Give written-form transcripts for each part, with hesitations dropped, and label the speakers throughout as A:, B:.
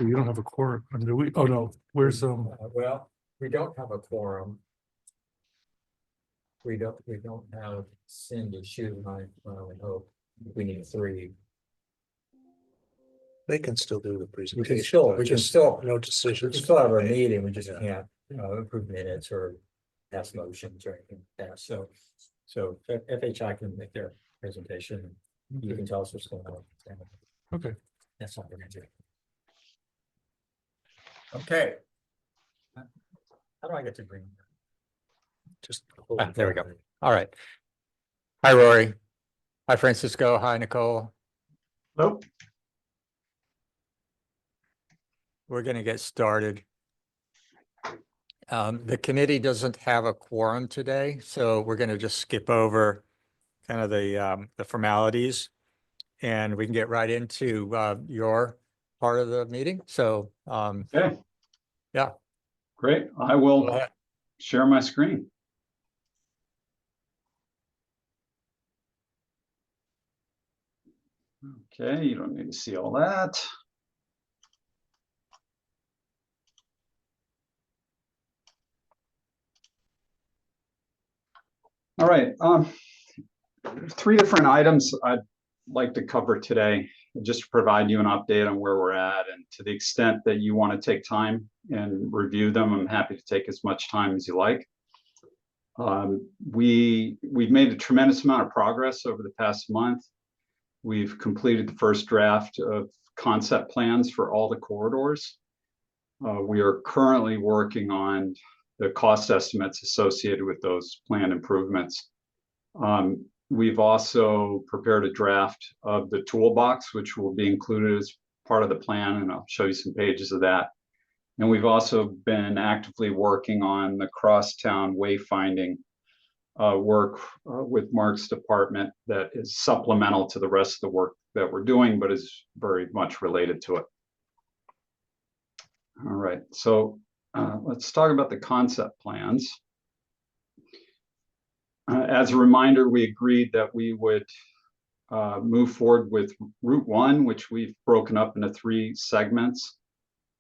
A: You don't have a quorum, do we? Oh, no, where's,
B: Well, we don't have a quorum. We don't have Cindy, Sue, and I would hope. We need 3.
C: They can still do the presentation.
B: we can still,
C: no
B: we
C: decisions.
B: can still have our meeting, we just can't, approve minutes or pass motions or anything like that. So FHI can make their presentation. You can tell us what's going on.
A: okay.
B: That's all we're gonna do. Okay. How do I get to bring?
C: Just
D: There we go. All right. Hi, Rory. Hi, Francisco. Hi, Nicole.
A: Nope.
D: We're going to get started. The committee doesn't have a quorum today, so we're going to just skip over kind of the formalities, and we can get right into your part of the meeting. So,
E: Okay.
D: Yeah.
E: Great. I
D: go
E: will
D: ahead.
E: share my screen. Okay, you don't need to see all that. All right. 3 different items I'd like to cover today, just to provide you an update on where we're at, and to the extent that you want to take time and review them, I'm happy to take as much time as you like. We've made a tremendous amount of progress over the past month. We've completed the first draft of concept plans for all the corridors. We are currently working on the cost estimates associated with those planned improvements. We've also prepared a draft of the toolbox, which will be included as part of the plan, and I'll show you some pages of that. And we've also been actively working on the crosstown wayfinding work with Mark's department that is supplemental to the rest of the work that we're doing, but is very much related to it. All right, so let's talk about the concept plans. As a reminder, we agreed that we would move forward with Route 1, which we've broken up into 3 segments,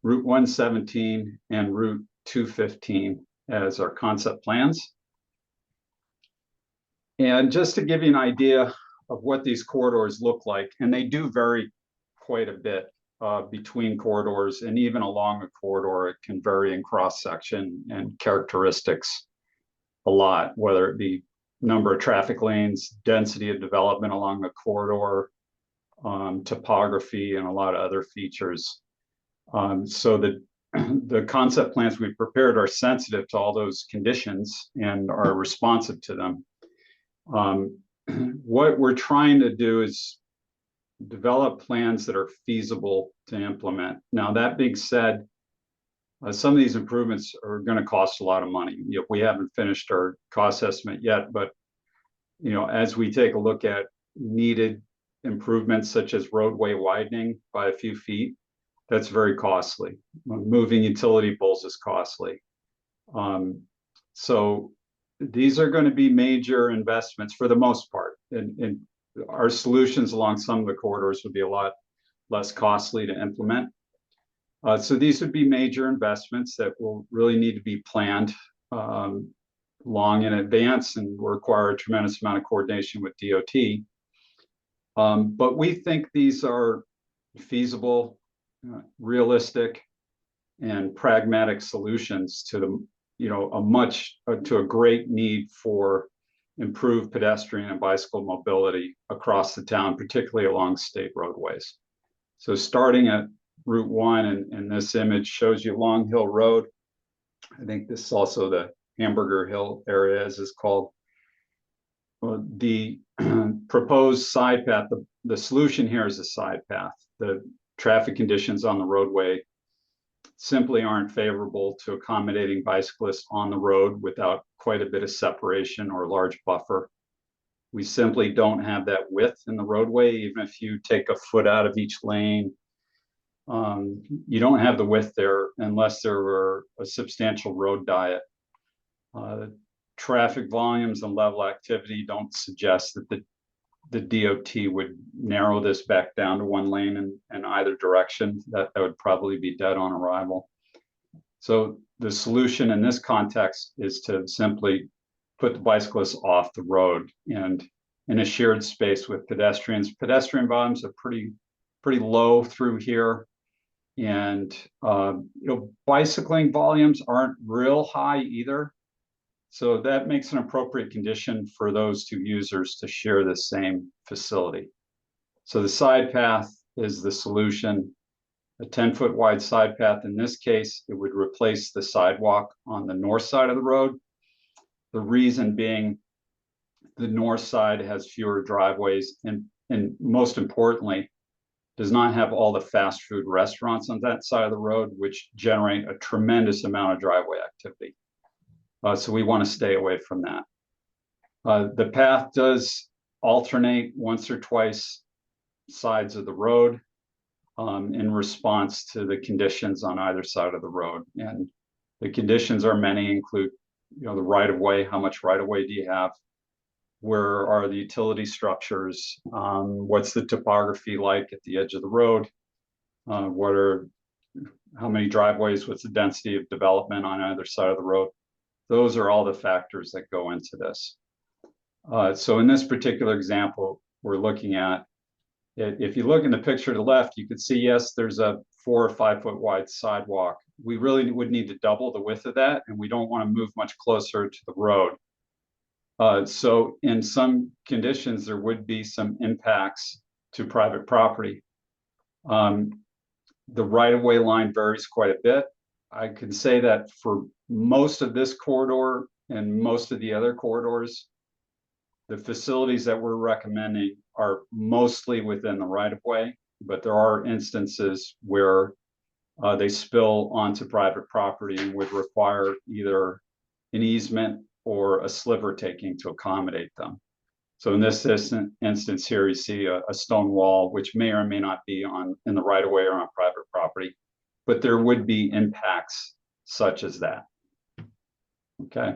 E: Route 117 and Route 215 as our concept plans. And just to give you an idea of what these corridors look like, and they do vary quite a bit between corridors, and even along a corridor, it can vary in cross-section and characteristics a lot, whether it be number of traffic lanes, density of development along the corridor, topography, and a lot of other features. So the concept plans we've prepared are sensitive to all those conditions and are responsive to them. What we're trying to do is develop plans that are feasible to implement. Now, that being said, some of these improvements are going to cost a lot of money. We haven't finished our cost estimate yet, but as we take a look at needed improvements such as roadway widening by a few feet, that's very costly. Moving utility poles is costly. So these are going to be major investments for the most part, and our solutions along some of the corridors would be a lot less costly to implement. So these would be major investments that will really need to be planned long in advance and require a tremendous amount of coordination with DOT. But we think these are feasible, realistic, and pragmatic solutions to the to a great need for improved pedestrian and bicycle mobility across the town, particularly along state roadways. So starting at Route 1, and this image shows you Long Hill Road. I think this is also the Hamburger Hill area, as it's called. The proposed side path, the solution here is a side path. The traffic conditions on the roadway simply aren't favorable to accommodating bicyclists on the road without quite a bit of separation or large buffer. We simply don't have that width in the roadway. Even if you take a foot out of each lane, you don't have the width there unless there were a substantial road diet. Traffic volumes and level activity don't suggest that the the DOT would narrow this back down to one lane in either direction. That would probably be dead on arrival. So the solution in this context is to simply put the bicyclists off the road and in a shared space with pedestrians. Pedestrian volumes are pretty low through here. And bicycling volumes aren't real high either. So that makes an appropriate condition for those two users to share the same facility. So the side path is the solution. A 10-foot wide side path. In this case, it would replace the sidewalk on the north side of the road. The reason being the north side has fewer driveways and most importantly, does not have all the fast food restaurants on that side of the road, which generate a tremendous amount of driveway activity. So we want to stay away from that. The path does alternate once or twice sides of the road in response to the conditions on either side of the road. And the conditions are many, include the right of way. How much right of way do you have? Where are the utility structures? What's the topography like at the edge of the road? How many driveways? What's the density of development on either side of the road? Those are all the factors that go into this. So in this particular example, we're looking at, if you look in the picture to the left, you can see, yes, there's a 4 or 5 foot wide sidewalk. We really would need to double the width of that, and we don't want to move much closer to the road. So in some conditions, there would be some impacts to private property. The right-of-way line varies quite a bit. I can say that for most of this corridor and most of the other corridors, the facilities that we're recommending are mostly within the right-of-way, but there are instances where they spill onto private property and would require either an easement or a sliver taking to accommodate them. So in this instance here, you see a stone wall, which may or may not be in the right of way or on private property, but there would be impacts such as that. Okay.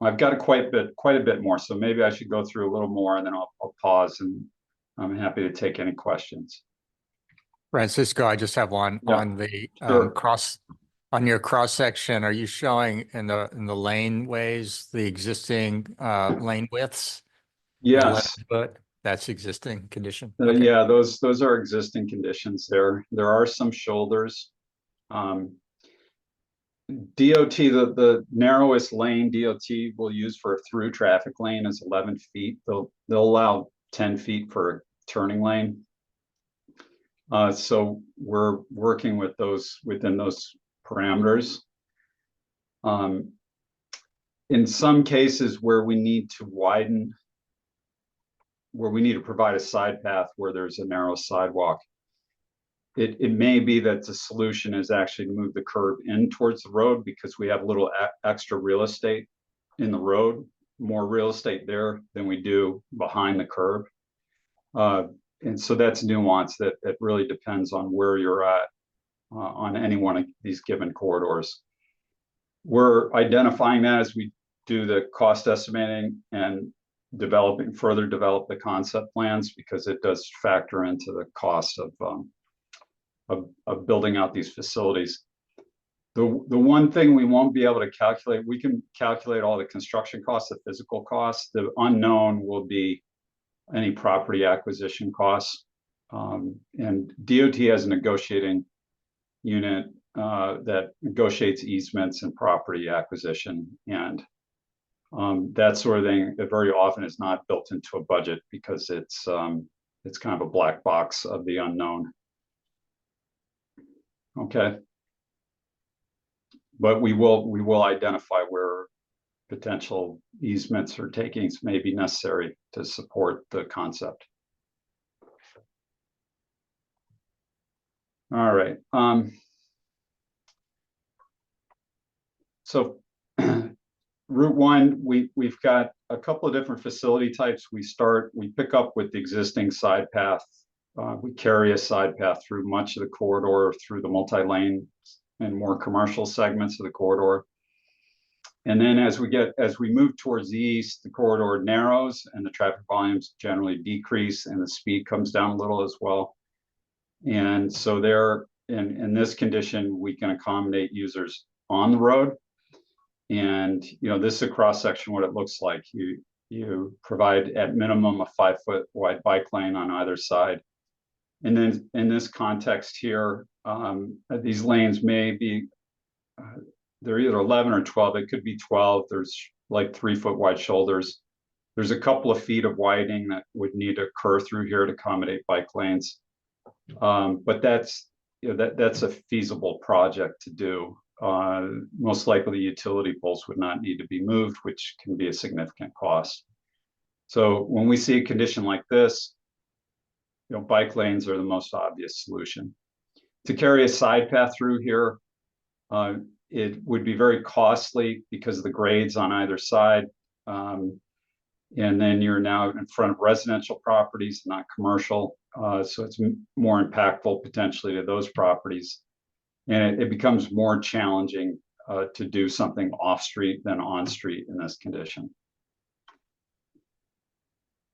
E: I've got quite a bit more, so maybe I should go through a little more and then I'll pause, and I'm happy to take any questions.
D: Francisco, I just have one on the
E: Sure.
D: on your cross section. Are you showing in the laneways the existing lane widths?
E: Yes.
D: 11 foot. That's existing condition.
E: Yeah, those are existing conditions there. There are some shoulders. DOT, the narrowest lane DOT will use for a through traffic lane is 11 feet. They'll allow 10 feet for a turning lane. So we're working with within those parameters. In some cases where we need to widen, where we need to provide a side path where there's a narrow sidewalk, it may be that the solution is actually to move the curb in towards the road because we have a little extra real estate in the road, more real estate there than we do behind the curb. And so that's nuance that really depends on where you're at on any one of these given corridors. We're identifying that as we do the cost estimating and further develop the concept plans, because it does factor into the cost of building out these facilities. The one thing we won't be able to calculate, we can calculate all the construction costs, the physical costs. The unknown will be any property acquisition costs. And DOT has a negotiating unit that negotiates easements and property acquisition, and that sort of thing that very often is not built into a budget because it's kind of a black box of the unknown. Okay, but we will identify where potential easements or takings may be necessary to support the concept. All right. So Route 1, we've got a couple of different facility types. We pick up with the existing side path. We carry a side path through much of the corridor, through the multi-lane and more commercial segments of the corridor. And then as we move towards the east, the corridor narrows and the traffic volumes generally decrease and the speed comes down a little as well. And so there, in this condition, we can accommodate users on the road. And, this is a cross section, what it looks like. You provide at minimum a 5-foot wide bike lane on either side. And then in this context here, these lanes may be, they're either 11 or 12. It could be 12. There's like 3-foot wide shoulders. There's a couple of feet of widening that would need to occur through here to accommodate bike lanes. But that's a feasible project to do. Most likely utility poles would not need to be moved, which can be a significant cost. So when we see a condition like this, bike lanes are the most obvious solution. To carry a side path through here, it would be very costly because of the grades on either side. And then you're now in front of residential properties, not commercial. So it's more impactful potentially to those properties. And it becomes more challenging to do something off-street than on-street in this condition.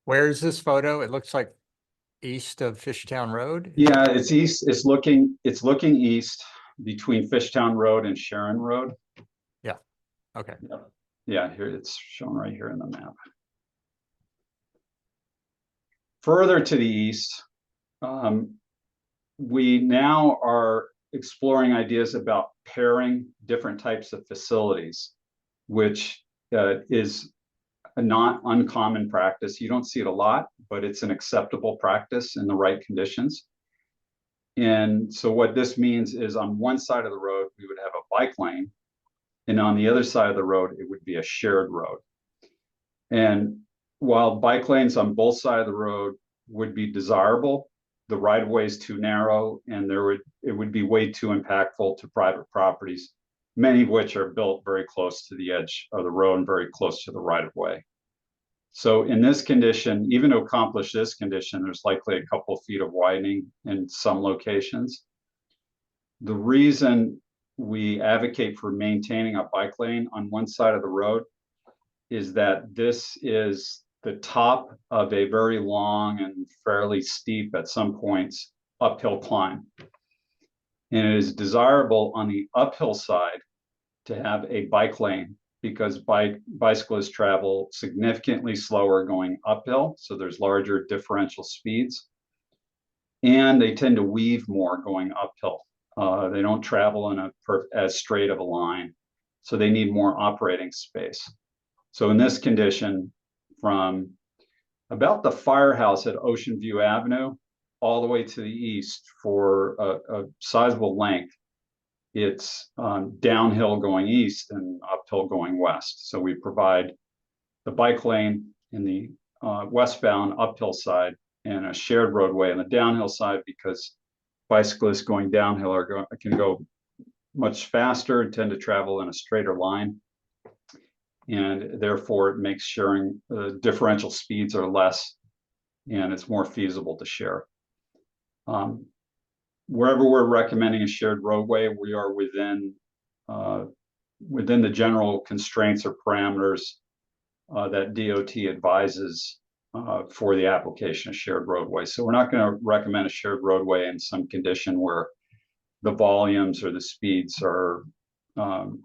D: Where is this photo? It looks like east of Fishtown Road.
E: Yeah, it's east. It's looking east between Fishtown Road and Sharon Road.
D: Yeah. Okay.
E: Yeah, here it's shown right here in the map. Further to the east, we now are exploring ideas about pairing different types of facilities, which is a not uncommon practice. You don't see it a lot, but it's an acceptable practice in the right conditions. And so what this means is on one side of the road, we would have a bike lane, and on the other side of the road, it would be a shared road. And while bike lanes on both sides of the road would be desirable, the right of way is too narrow, and it would be way too impactful to private properties, many of which are built very close to the edge of the road and very close to the right of way. So in this condition, even to accomplish this condition, there's likely a couple of feet of widening in some locations. The reason we advocate for maintaining a bike lane on one side of the road is that this is the top of a very long and fairly steep, at some points, uphill climb. And it is desirable on the uphill side to have a bike lane because bicyclists travel significantly slower going uphill, so there's larger differential speeds, and they tend to weave more going uphill. They don't travel in as straight of a line, so they need more operating space. So in this condition, from about the firehouse at Ocean View Avenue all the way to the east for a sizable length, it's downhill going east and uphill going west. So we provide the bike lane in the westbound uphill side and a shared roadway on the downhill side because bicyclists going downhill can go much faster and tend to travel in a straighter line. And therefore it makes sharing, differential speeds are less and it's more feasible to share. Wherever we're recommending a shared roadway, we are within the general constraints or parameters that DOT advises for the application of shared roadway. So we're not going to recommend a shared roadway in some condition where the volumes or the speeds are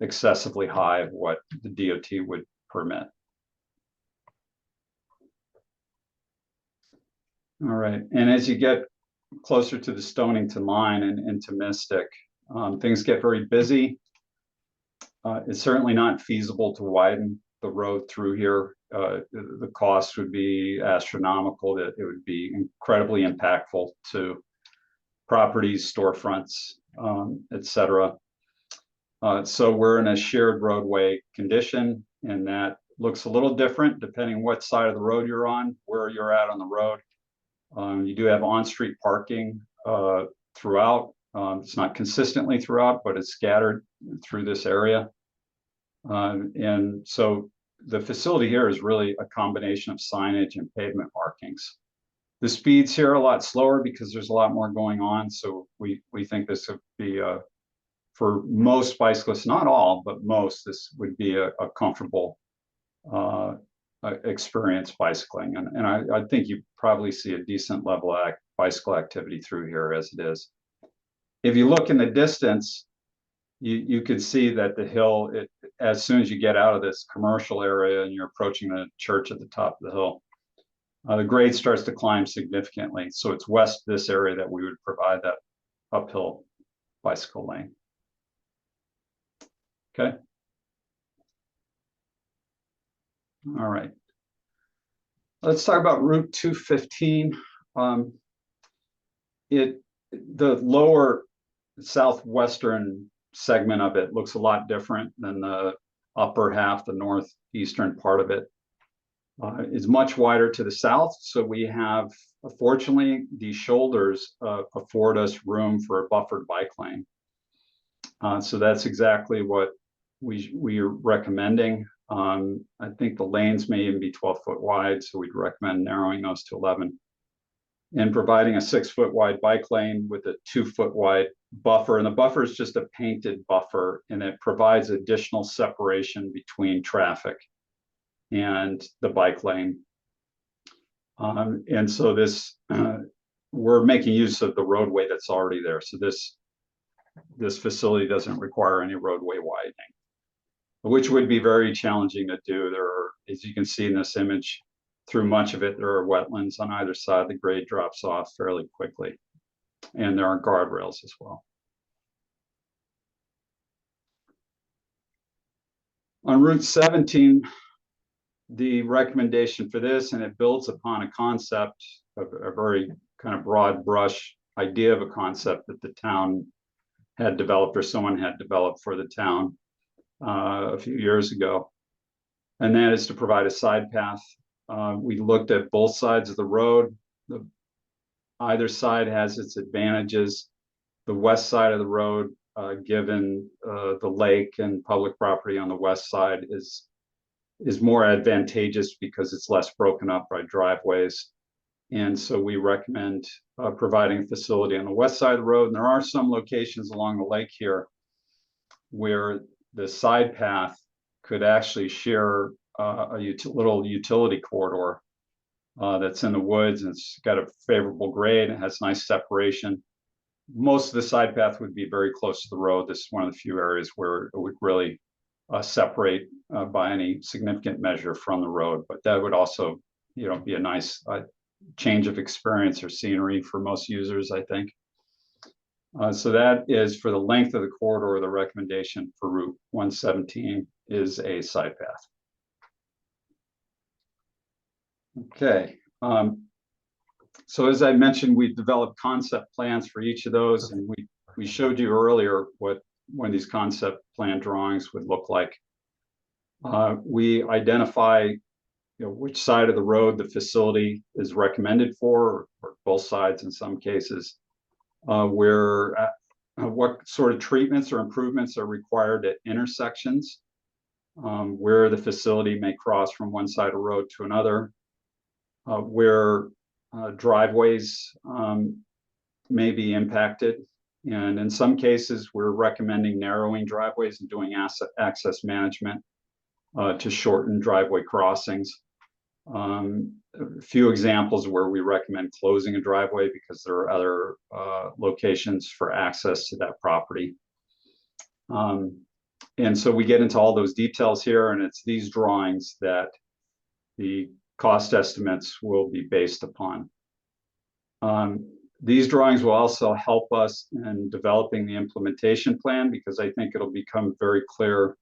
E: excessively high of what the DOT would permit. All right, and as you get closer to the Stonington line and into Mystic, things get very busy. It's certainly not feasible to widen the road through here. The cost would be astronomical. That it would be incredibly impactful to properties, storefronts, etc. So we're in a shared roadway condition, and that looks a little different depending what side of the road you're on, where you're at on the road. You do have on-street parking throughout. It's not consistently throughout, but it's scattered through this area. And so the facility here is really a combination of signage and pavement markings. The speeds here are a lot slower because there's a lot more going on. So we think this would be for most bicyclists, not all, but most, this would be a comfortable experience bicycling. And I think you probably see a decent level of bicycle activity through here as it is. If you look in the distance, you could see that the hill, as soon as you get out of this commercial area and you're approaching the church at the top of the hill, the grade starts to climb significantly. So it's west of this area that we would provide that uphill bicycle lane. Okay. All right. Let's talk about Route 215. The lower southwestern segment of it looks a lot different than the upper half, the northeastern part of it. Is much wider to the south. So we have, fortunately, these shoulders afford us room for a buffered bike lane. So that's exactly what we are recommending. I think the lanes may even be 12-foot wide, so we'd recommend narrowing those to 11. And providing a 6-foot wide bike lane with a 2-foot wide buffer. And the buffer is just a painted buffer, and it provides additional separation between traffic and the bike lane. And so this, we're making use of the roadway that's already there. So this facility doesn't require any roadway widening, which would be very challenging to do. There are, as you can see in this image, through much of it, there are wetlands on either side. The grade drops off fairly quickly, and there are guardrails as well. On Route 17, the recommendation for this, and it builds upon a concept of a very kind of broad brush idea of a concept that the town had developed, or someone had developed for the town a few years ago. And that is to provide a side path. We looked at both sides of the road. Either side has its advantages. The west side of the road, given the lake and public property on the west side, is more advantageous because it's less broken up by driveways. And so we recommend providing a facility on the west side of the road. And there are some locations along the lake here where the side path could actually share a little utility corridor that's in the woods, and it's got a favorable grade. It has nice separation. Most of the side path would be very close to the road. This is one of the few areas where it would really separate by any significant measure from the road. But that would also, be a nice change of experience or scenery for most users, I think. So that is for the length of the corridor. The recommendation for Route 117 is a side path. Okay. So as I mentioned, we've developed concept plans for each of those, and we showed you earlier what one of these concept plan drawings would look like. We identify which side of the road the facility is recommended for, or both sides in some cases, where what sort of treatments or improvements are required at intersections, where the facility may cross from one side of the road to another, where driveways may be impacted. And in some cases, we're recommending narrowing driveways and doing access management to shorten driveway crossings. A few examples where we recommend closing a driveway because there are other locations for access to that property. And so we get into all those details here, and it's these drawings that the cost estimates will be based upon. These drawings will also help us in developing the implementation plan, because I think it'll become very clear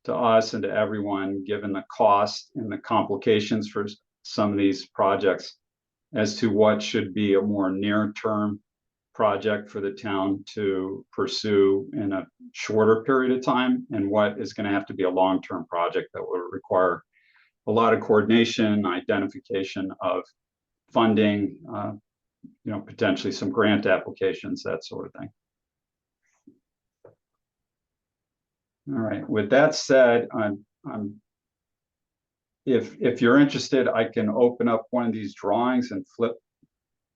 E: to us and to everyone, given the cost and the complications for some of these projects, as to what should be a more near-term project for the town to pursue in a shorter period of time, and what is going to have to be a long-term project that will require a lot of coordination, identification of funding, potentially some grant applications, that sort of thing. All right. With that said, if you're interested, I can open up one of these drawings and flip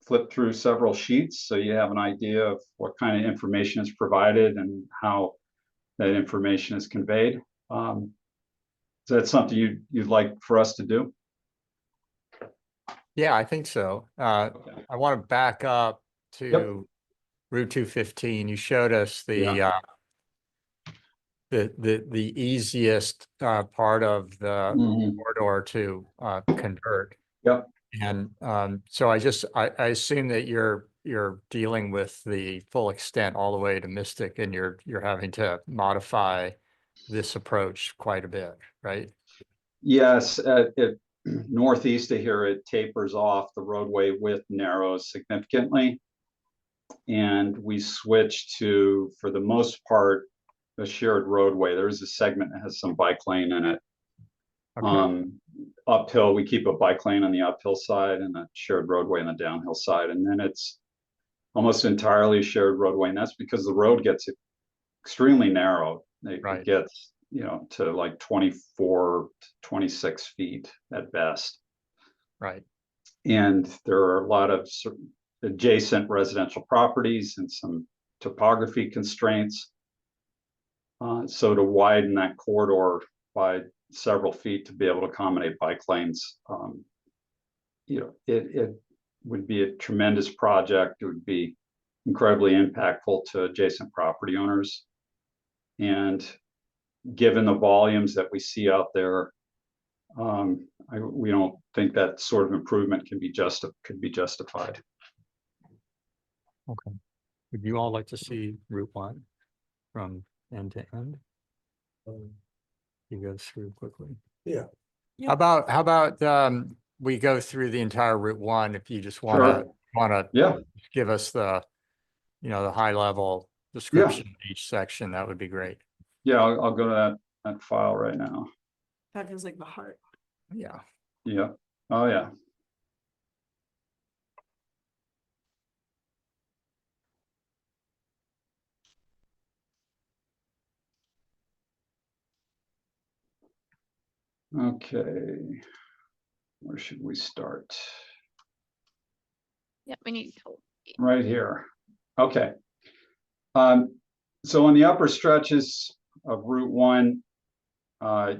E: flip through several sheets so you have an idea of what kind of information is provided and how that information is conveyed. Is that something you'd like for us to do?
D: Yeah, I think so.
E: Okay.
D: I want to back up to Route 215. You showed us the easiest part of the
E: Mhm.
D: corridor to convert.
E: Yep.
D: And so I assume that you're dealing with the full extent all the way to Mystic, and you're having to modify this approach quite a bit, right?
E: Yes, it northeast of here, it tapers off. The roadway width narrows significantly. And we switched to, for the most part, a shared roadway. There is a segment that has some bike lane in it.
D: Okay.
E: Uphill, we keep a bike lane on the uphill side and a shared roadway on the downhill side. And then it's almost entirely shared roadway. And that's because the road gets extremely narrow.
D: Right.
E: It gets, to like 24 to 26 feet at best.
D: Right.
E: And there are a lot of adjacent residential properties and some topography constraints. So to widen that corridor by several feet to be able to accommodate bike lanes, it would be a tremendous project. It would be incredibly impactful to adjacent property owners. And given the volumes that we see out there, we don't think that sort of improvement could be justified.
D: Okay. Would you all like to see Route 1 from end to end? You go through quickly.
C: Yeah.
D: How about we go through the entire Route 1 if you just wanna
E: Yeah,
D: give us the high level description of each section, that would be great.
E: yeah, I'll go to that file right now.
F: That feels like the heart.
D: Yeah.
E: Yeah, oh yeah. Okay, where should we start?
F: Yeah, we need help.
E: Right here. Okay. So on the upper stretches of Route 1,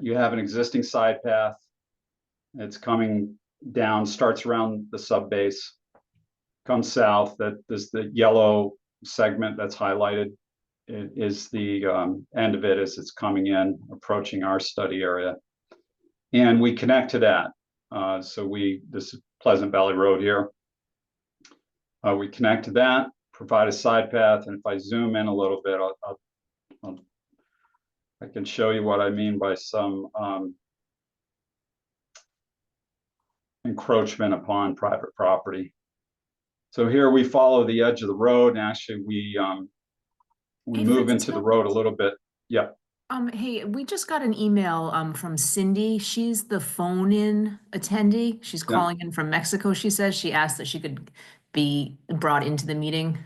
E: you have an existing side path. It's coming down, starts around the sub base, comes south. That is the yellow segment that's highlighted. It is the end of it as it's coming in, approaching our study area. And we connect to that. This is Pleasant Valley Road here. We connect to that, provide a side path, and if I zoom in a little bit, I can show you what I mean by some encroachment upon private property. So here we follow the edge of the road, and actually we
F: Hey,
E: move into the
F: Francisco?
E: road a little bit. Yeah.
F: Hey, we just got an email from Cindy. She's the phone-in attendee. She's
E: Yeah.
F: calling in from Mexico. She says she asked that she could be brought into the meeting.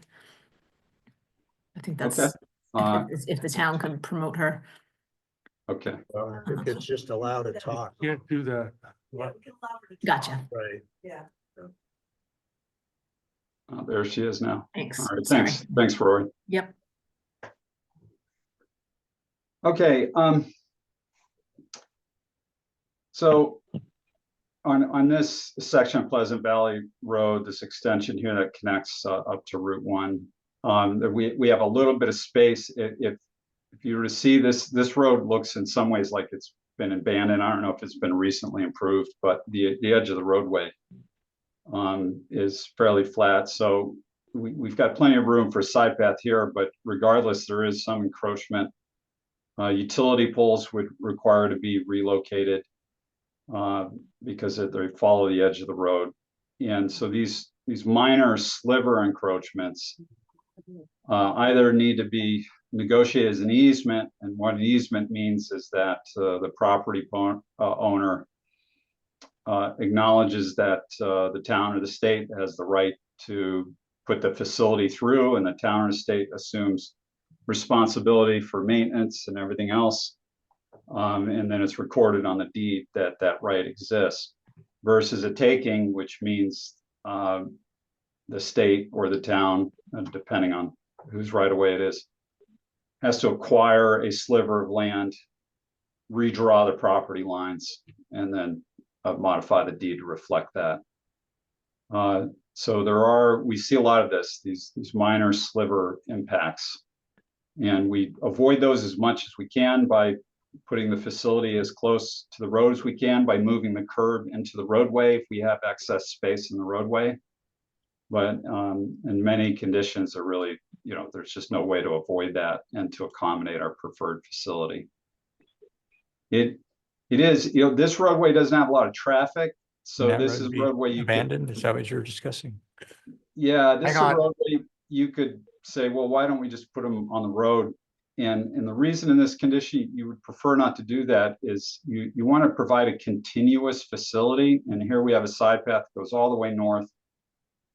F: I think that's
E: Okay.
F: if the town could promote her.
E: Okay.
C: If it's just allowed to talk,
A: Can't do that.
F: Gotcha.
C: right?
E: There she is now.
F: Thanks.
E: All right.
F: Sorry.
E: Thanks, Rory.
F: Yep.
E: Okay. So on this section of Pleasant Valley Road, this extension here that connects up to Route 1, we have a little bit of space. If you were to see this road looks in some ways like it's been abandoned. I don't know if it's been recently improved, but the edge of the roadway is fairly flat. So we've got plenty of room for a side path here, but regardless, there is some encroachment. Utility poles would require to be relocated because they follow the edge of the road. And so these minor sliver encroachments either need to be negotiated as an easement, and what an easement means is that the property owner acknowledges that the town or the state has the right to put the facility through, and the town or the state assumes responsibility for maintenance and everything else. And then it's recorded on the deed that right exists, versus a taking, which means the state or the town, depending on whose right of way it is, has to acquire a sliver of land, redraw the property lines, and then modify the deed to reflect that. So we see a lot of these minor sliver impacts, and we avoid those as much as we can by putting the facility as close to the road as we can, by moving the curb into the roadway if we have excess space in the roadway. But in many conditions, there really, there's just no way to avoid that and to accommodate our preferred facility. It is, this roadway doesn't have a lot of traffic, so
D: That
E: this
D: road
E: is a
D: be
E: roadway you could,
D: abandoned, is that what you're discussing?
E: yeah, this is
D: Hang
E: a
D: on.
E: roadway you could say, well, why don't we just put them on the road? And the reason in this condition you would prefer not to do that is you want to provide a continuous facility. And here we have a side path that goes all the way north,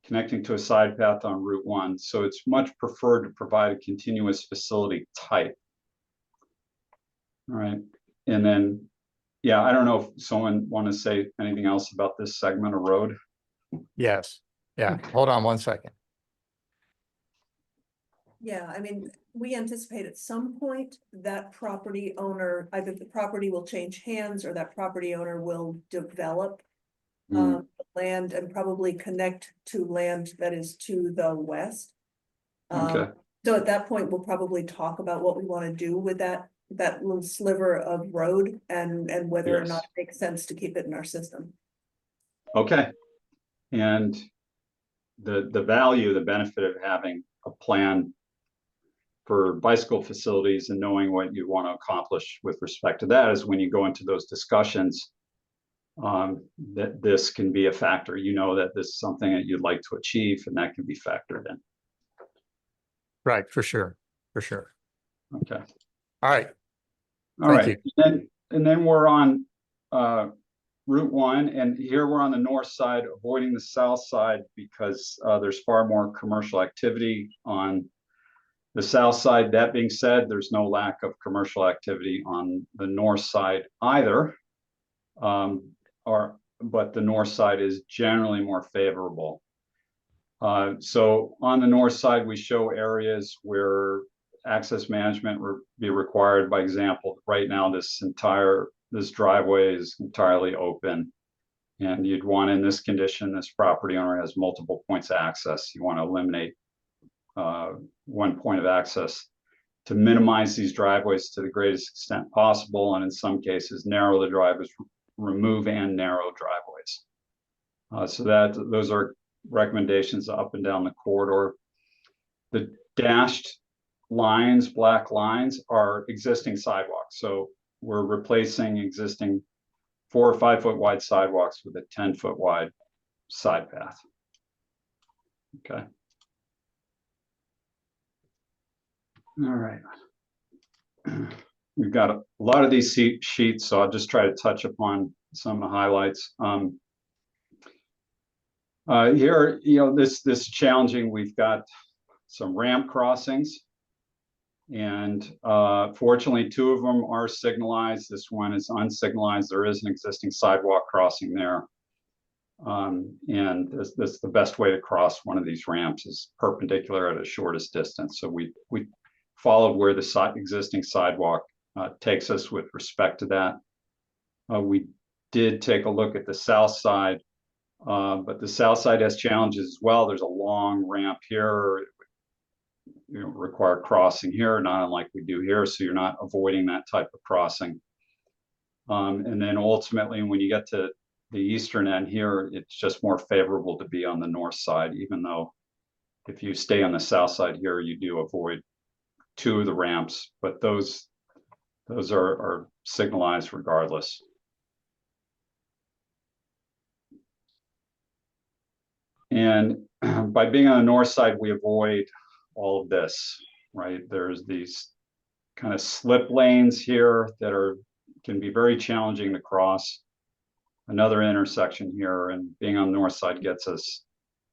E: connecting to a side path on Route 1. So it's much preferred to provide a continuous facility type. All right. And then, yeah, I don't know if someone want to say anything else about this segment of road.
D: Yes, yeah, hold on one second.
G: Yeah, I mean, we anticipate at some point that property owner, either the property will change hands or that property owner will develop land and probably connect to land that is to the west.
E: Okay.
G: So at that point, we'll probably talk about what we want to do with that little sliver of road and whether or
E: Yes.
G: not it makes sense to keep it in our system.
E: Okay. And the value, the benefit of having a plan for bicycle facilities and knowing what you want to accomplish with respect to that is when you go into those discussions, that this can be a factor. That this is something that you'd like to achieve, and that can be factored in.
D: Right, for sure.
E: Okay.
D: All right,
E: All
D: Thank
E: right. And then we're on Route 1, and here we're on the north side, avoiding the south side because there's far more commercial activity on the south side. That being said, there's no lack of commercial activity on the north side either. But the north side is generally more favorable. So on the north side, we show areas where access management would be required. By example, right now, this driveway is entirely open. And you'd want, in this condition, this property owner has multiple points of access. You want to eliminate one point of access to minimize these driveways to the greatest extent possible. And in some cases, narrow the driveways, remove and narrow driveways. So those are recommendations up and down the corridor. The dashed lines, black lines, are existing sidewalks. So we're replacing existing 4 or 5 foot wide sidewalks with a 10-foot wide side path. Okay. All right. We've got a lot of these sheets, so I'll just try to touch upon some of the highlights. Here, this is challenging. We've got some ramp crossings, and fortunately, 2 of them are signalized. This one is unsignalized. There is an existing sidewalk crossing there, and this the best way to cross one of these ramps is perpendicular at a shortest distance. So we followed where the existing sidewalk takes us with respect to that. We did take a look at the south side. But the south side has challenges as well. There's a long ramp here. Require crossing here, not unlike we do here. So you're not avoiding that type of crossing. And then ultimately, when you get to the eastern end here, it's just more favorable to be on the north side, even though if you stay on the south side here, you do avoid 2 of the ramps, but those are signalized regardless. And by being on the north side, we avoid all of this, right? There's these kind of slip lanes here that can be very challenging to cross. Another intersection here, and being on the north side gets us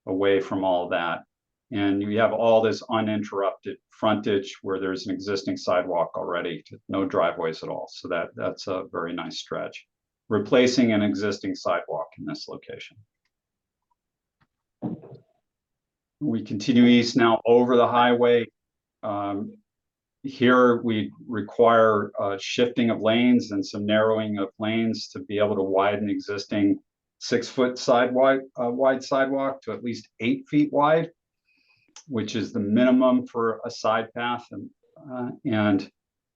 E: away from all of that. And you have all this uninterrupted frontage where there's an existing sidewalk already, no driveways at all. So that's a very nice stretch, replacing an existing sidewalk in this location. We continue east now over the highway. Here we require shifting of lanes and some narrowing of lanes to be able to widen existing 6-foot wide sidewalk to at least 8 feet wide, which is the minimum for a side path. And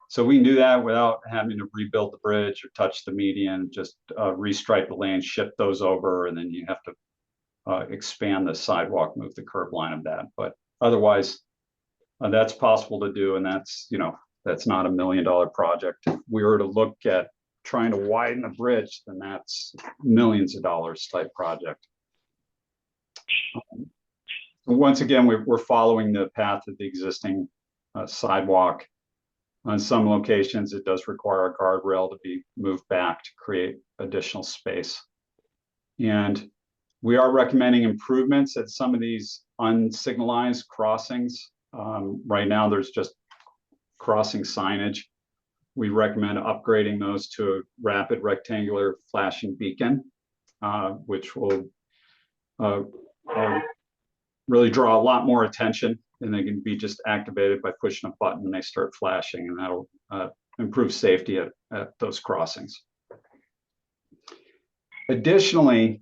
E: so we can do that without having to rebuild the bridge or touch the median, just restripe the lanes, shift those over, and then you have to expand the sidewalk, move the curb line of that. But otherwise, that's possible to do, and that's, you know, that's not $1 million project. If we were to look at trying to widen a bridge, then that's millions of dollars type project. Once again, we're following the path of the existing sidewalk. On some locations, it does require a guardrail to be moved back to create additional space. And we are recommending improvements at some of these unsignalized crossings. Right now, there's just crossing signage. We recommend upgrading those to a rapid rectangular flashing beacon, which will really draw a lot more attention, and they can be just activated by pushing a button and they start flashing, and that'll improve safety at those crossings. Additionally,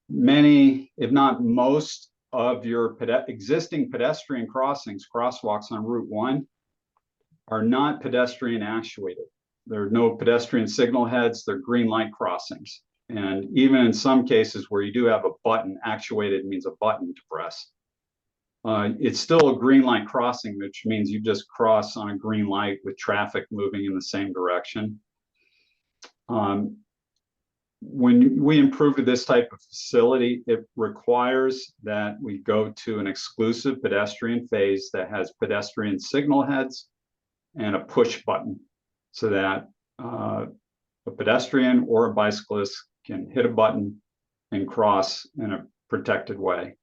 E: many, if not most, of your existing pedestrian crosswalks on Route 1 are not pedestrian actuated. There are no pedestrian signal heads, they're green light crossings. And even in some cases where you do have a button, actuated means a button to press. It's still a green light crossing, which means you just cross on a green light with traffic moving in the same direction. When we improve to this type of facility, it requires that we go to an exclusive pedestrian phase that has pedestrian signal heads and a push button, so that a pedestrian or a bicyclist can hit a button and cross in a protected way,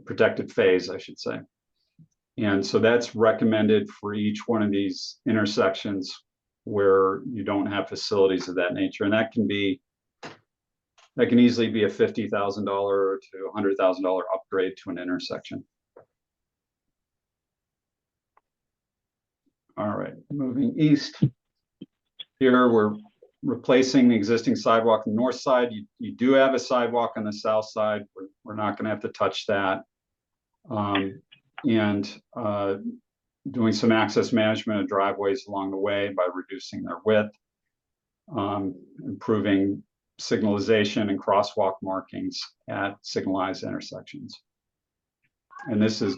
E: protected phase, I should say. And so that's recommended for each one of these intersections where you don't have facilities of that nature. And that can easily be a $50,000 to $100,000 upgrade to an intersection. All right, moving east. Here we're replacing the existing sidewalk on the north side. You do have a sidewalk on the south side. We're not going to have to touch that. Doing some access management of driveways along the way by reducing their width, improving signalization and crosswalk markings at signalized intersections. And this is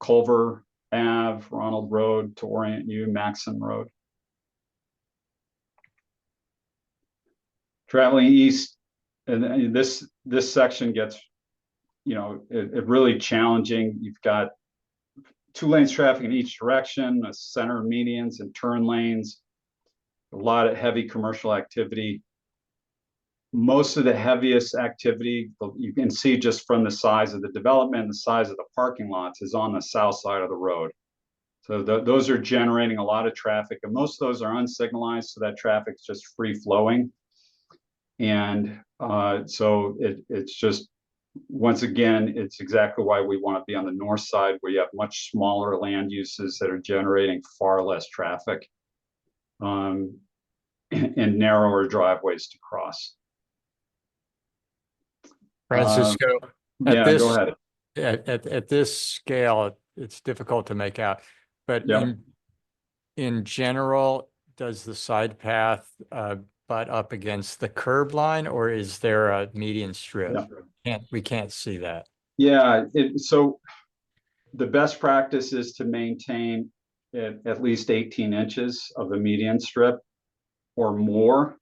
E: Culver Ave, Ronald Road, to orient you, Maxon Road. Traveling east, and this section gets, you know, it really challenging. You've got 2 lanes traffic in each direction, a center medians and turn lanes, a lot of heavy commercial activity. Most of the heaviest activity, you can see just from the size of the development, the size of the parking lots, is on the south side of the road. So those are generating a lot of traffic, and most of those are unsignalized, so that traffic's just free flowing. And so it's just, once again, it's exactly why we want to be on the north side, where you have much smaller land uses that are generating far less traffic, and narrower driveways to cross.
D: Francisco,
E: Yeah, go ahead.
D: at this scale, it's difficult to make out, but
E: Yeah.
D: in general, does the side path butt up against the curb line, or is there a median strip? We can't see that.
E: Yeah, so the best practice is to maintain at least 18 inches of a median strip or more,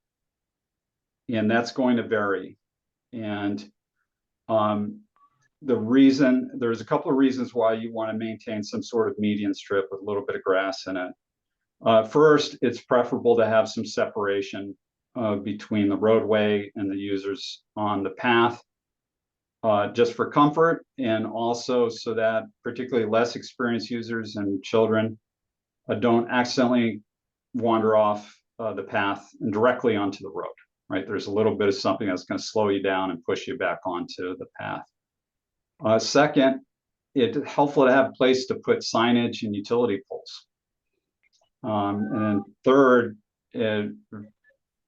E: and that's going to vary. And there's a couple of reasons why you want to maintain some sort of median strip with a little bit of grass in it. First, it's preferable to have some separation between the roadway and the users on the path, just for comfort, and also so that particularly less experienced users and children don't accidentally wander off the path and directly onto the road. right? There's a little bit of something that's going to slow you down and push you back onto the path. Second, it's helpful to have a place to put signage and utility poles. And then third,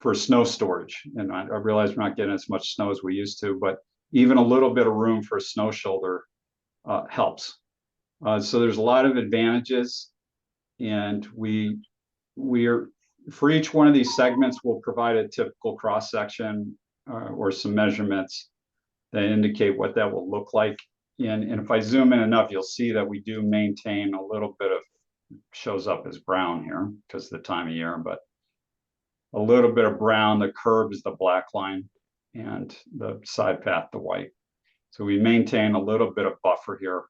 E: for snow storage, and I realize we're not getting as much snow as we used to, but even a little bit of room for a snow shoulder helps. So there's a lot of advantages, and we're for each one of these segments, we'll provide a typical cross section or some measurements that indicate what that will look like. And if I zoom in enough, you'll see that we do maintain a little bit of, shows up as brown here because of the time of year, but a little bit of brown. The curb is the black line and the side path the white. So we maintain a little bit of buffer here.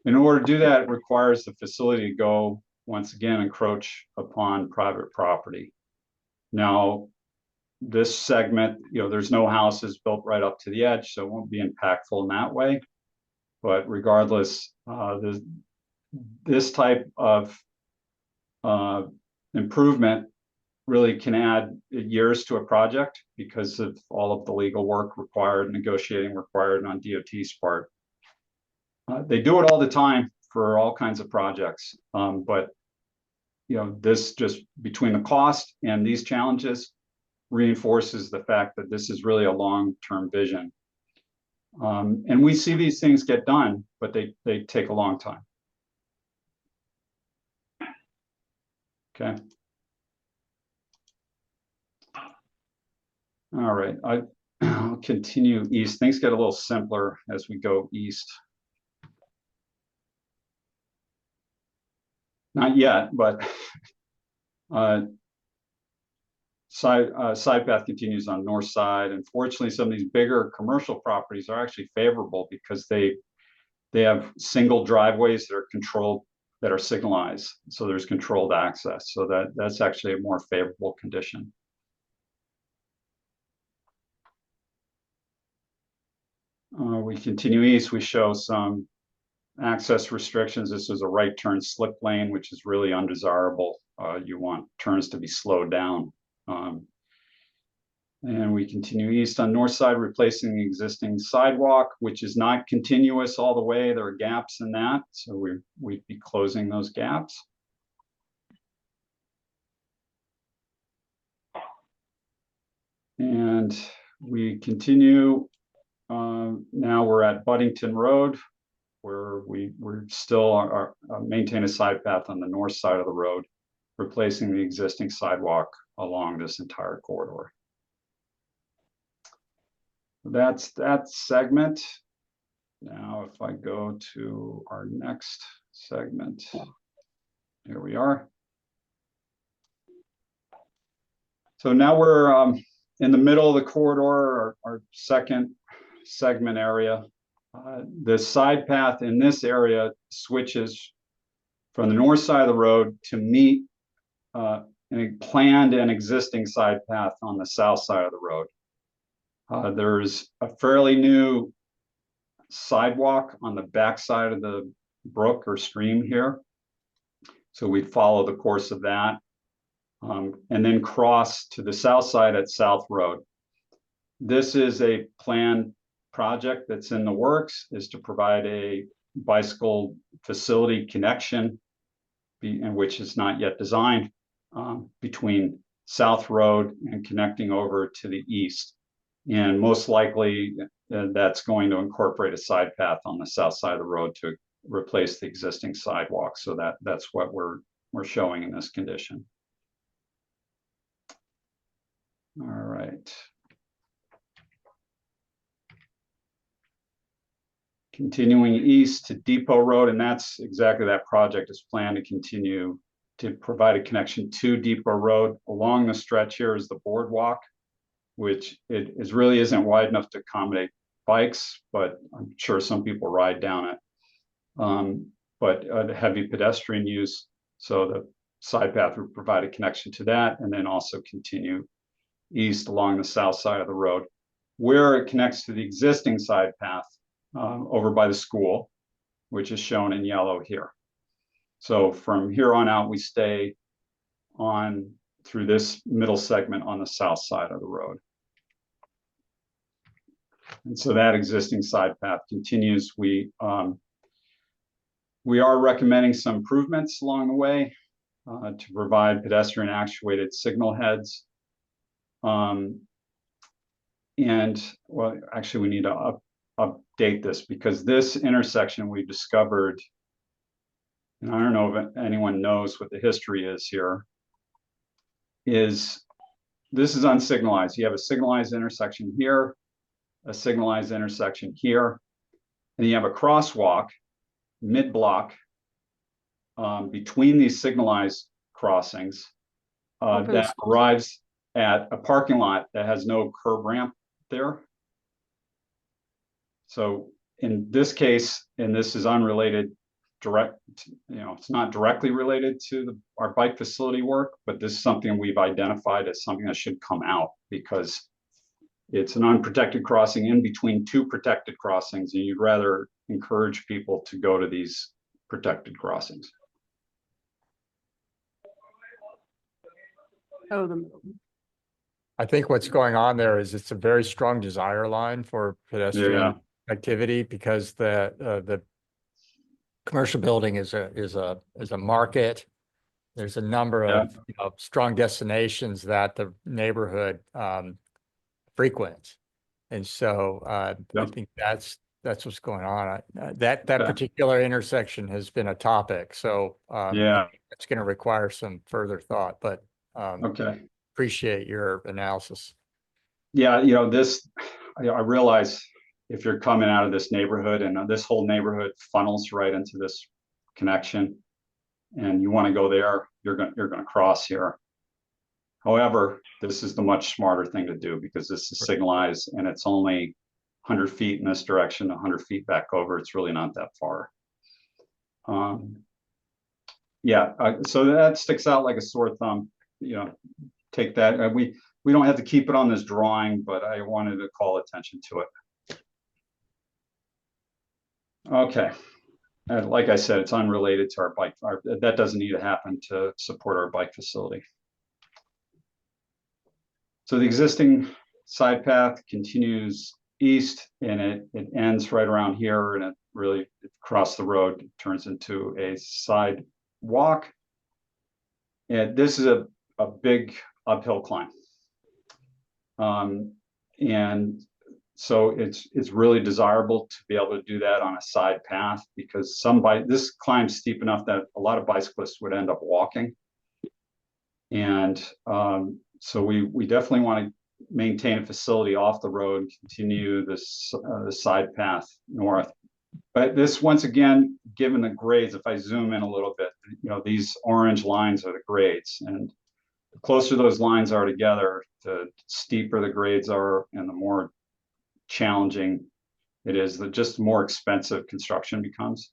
E: In order to do that, it requires the facility to go, once again, encroach upon private property. Now, this segment, there's no houses built right up to the edge, so it won't be impactful in that way. But regardless, this type of improvement really can add years to a project because of all of the legal work required, negotiating required on DOT's part. They do it all the time for all kinds of projects, but this just between the cost and these challenges reinforces the fact that this is really a long-term vision. And we see these things get done, but they take a long time. Okay. All right, I'll continue east. Things get a little simpler as we go east. Not yet, but side path continues on north side. Unfortunately, some of these bigger commercial properties are actually favorable because they have single driveways that are controlled, that are signalized. So there's controlled access. So that's actually a more favorable condition. We continue east, we show some access restrictions. This is a right turn slip lane, which is really undesirable. You want turns to be slowed down. And we continue east on north side, replacing the existing sidewalk, which is not continuous all the way. There are gaps in that, so we'd be closing those gaps. And we continue. Now we're at Buddington Road, where we're still maintain a side path on the north side of the road, replacing the existing sidewalk along this entire corridor. That's that segment. Now, if I go to our next segment, here we are. So now we're in the middle of the corridor, our second segment area. The side path in this area switches from the north side of the road to meet a planned and existing side path on the south side of the road. There's a fairly new sidewalk on the back side of the brook or stream here. So we'd follow the course of that and then cross to the south side at South Road. This is a planned project that's in the works, is to provide a bicycle facility connection, which is not yet designed, between South Road and connecting over to the east. And most likely that's going to incorporate a side path on the south side of the road to replace the existing sidewalk. So that's what we're showing in this condition. All right. Continuing east to Depot Road, and that's exactly that project is planned to continue to provide a connection to Depot Road. Along the stretch here is the boardwalk, which it really isn't wide enough to accommodate bikes, but I'm sure some people ride down it. But heavy pedestrian use, so the side path would provide a connection to that, and then also continue east along the south side of the road, where it connects to the existing side path over by the school, which is shown in yellow here. So from here on out, we stay on through this middle segment on the south side of the road. And so that existing side path continues. We are recommending some improvements along the way to provide pedestrian actuated signal heads. And well, actually we need to update this because this intersection we discovered, and I don't know if anyone knows what the history is here, is this is unsignalized. You have a signalized intersection here, a signalized intersection here, and you have a crosswalk mid-block between these signalized crossings that arrives at a parking lot that has no curb ramp there. So in this case, and this is unrelated it's not directly related to our bike facility work, but this is something we've identified as something that should come out because it's an unprotected crossing in between two protected crossings, and you'd rather encourage people to go to these protected crossings.
D: I think what's going on there is it's a very strong desire line for pedestrian activity because the commercial building is a market. There's a number of strong destinations that the neighborhood frequents. And so I think that's what's going on. That particular intersection has been a topic. So it's going to require some further thought, but appreciate your analysis.
E: Yeah, I realize if you're coming out of this neighborhood and this whole neighborhood funnels right into this connection and you want to go there, you're going to cross here. However, this is the much smarter thing to do because this is signalized and it's only 100 feet in this direction, 100 feet back over. It's really not that far. So that sticks out like a sore thumb. Take that. We don't have to keep it on this drawing, but I wanted to call attention to it. Okay. Like I said, it's unrelated to our bike. That doesn't need to happen to support our bike facility. So the existing side path continues east and it ends right around here and it really across the road turns into a sidewalk. And this is a big uphill climb. And so it's really desirable to be able to do that on a side path because this climb's steep enough that a lot of bicyclists would end up walking. And so we definitely want to maintain a facility off the road, continue this the side path north. But this, once again, given the grades, if I zoom in a little bit, these orange lines are the grades, and the closer those lines are together, the steeper the grades are, and the more challenging it is, just more expensive construction becomes.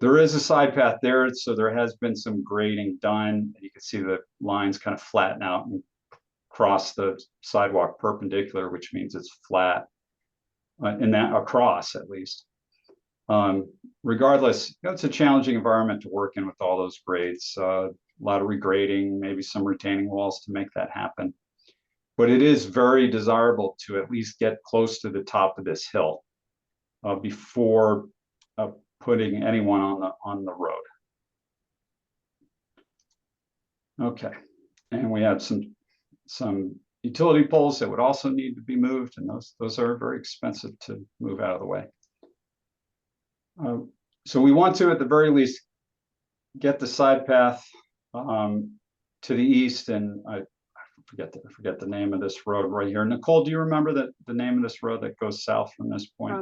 E: There is a side path there, so there has been some grading done. You can see the lines kind of flatten out and cross the sidewalk perpendicular, which means it's flat in that across at least. Regardless, it's a challenging environment to work in with all those grades. A lot of regrading, maybe some retaining walls to make that happen. But it is very desirable to at least get close to the top of this hill before putting anyone on the road. Okay, and we have some utility poles that would also need to be moved, and those are very expensive to move out of the way. So we want to, at the very least, get the side path to the east, and I forget the name of this road right here. Nicole, do you remember the name of this road that goes south from this point?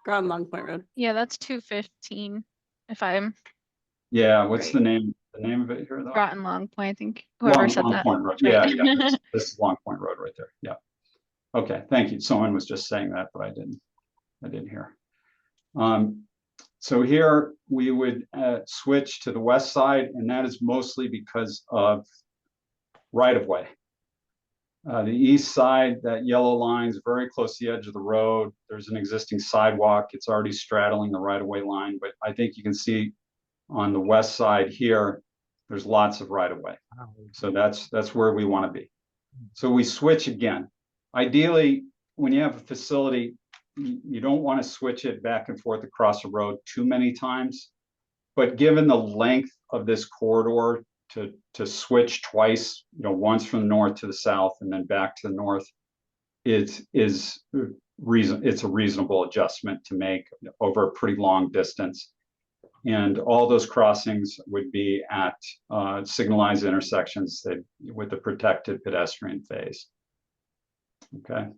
H: Groton Long Point Road. Yeah, that's 215. If I'm
E: what's the name of it here though?
H: Groton Long Point, I think. Whoever said
E: Long
H: that.
E: Point Road.
H: Right.
E: Yeah. This is Long Point Road right there. Yeah. Okay, thank you. Someone was just saying that, but I didn't hear. So here we would switch to the west side, and that is mostly because of right-of-way. The east side, that yellow line is very close to the edge of the road. There's an existing sidewalk. It's already straddling the right-of-way line, but I think you can see on the west side here, there's lots of right-of-way. So that's where we want to be. So we switch again. Ideally, when you have a facility, you don't want to switch it back and forth across the road too many times. But given the length of this corridor to switch twice, once from the north to the south and then back to the north, it's a reasonable adjustment to make over a pretty long distance. And all those crossings would be at signalized intersections with a protected pedestrian phase. Okay.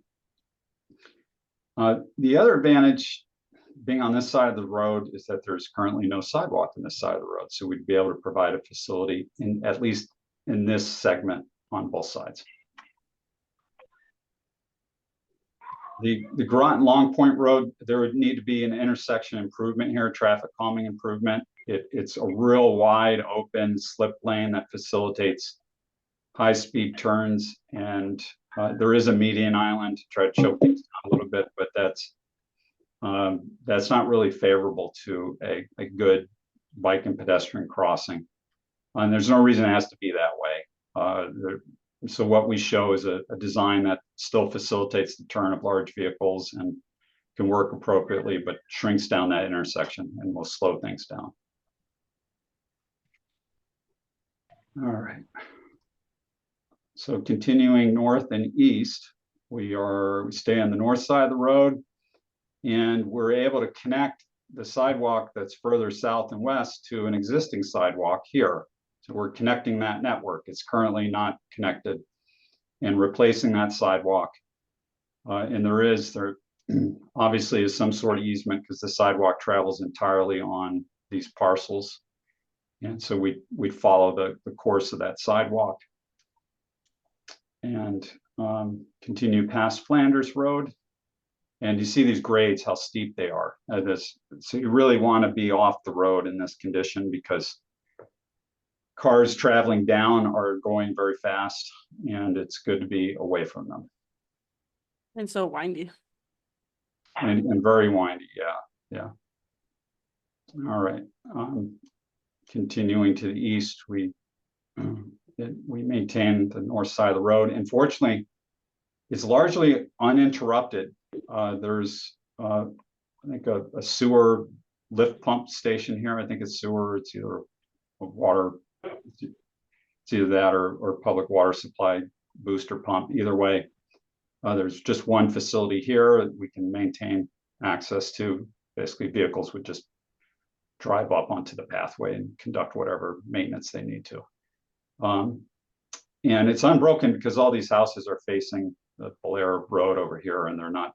E: The other advantage being on this side of the road is that there's currently no sidewalk on this side of the road. So we'd be able to provide a facility at least in this segment on both sides. The Groton Long Point Road, there would need to be an intersection improvement here, traffic calming improvement. It's a real wide open slip lane that facilitates high-speed turns, and there is a median island to try to choke things down a little bit, but that's not really favorable to a good bike and pedestrian crossing. And there's no reason it has to be that way. So what we show is a design that still facilitates the turn of large vehicles and can work appropriately, but shrinks down that intersection and will slow things down. All right. So continuing north and east, we stay on the north side of the road, and we're able to connect the sidewalk that's further south and west to an existing sidewalk here. So we're connecting that network. It's currently not connected, and replacing that sidewalk. And there obviously is some sort of easement because the sidewalk travels entirely on these parcels. And so we follow the course of that sidewalk and continue past Flanders Road. And you see these grades, how steep they are. So you really want to be off the road in this condition because cars traveling down are going very fast, and it's good to be away from them.
I: And so windy.
E: And very windy, yeah. All right. Continuing to the east, we maintain the north side of the road. Unfortunately, it's largely uninterrupted. There's, I think, a sewer lift pump station here. I think it's sewer. It's either water. It's either that or public water supply booster pump. Either way, there's just one facility here that we can maintain access to. Basically, vehicles would just drive up onto the pathway and conduct whatever maintenance they need to. And it's unbroken because all these houses are facing the Blair Road over here, and they're not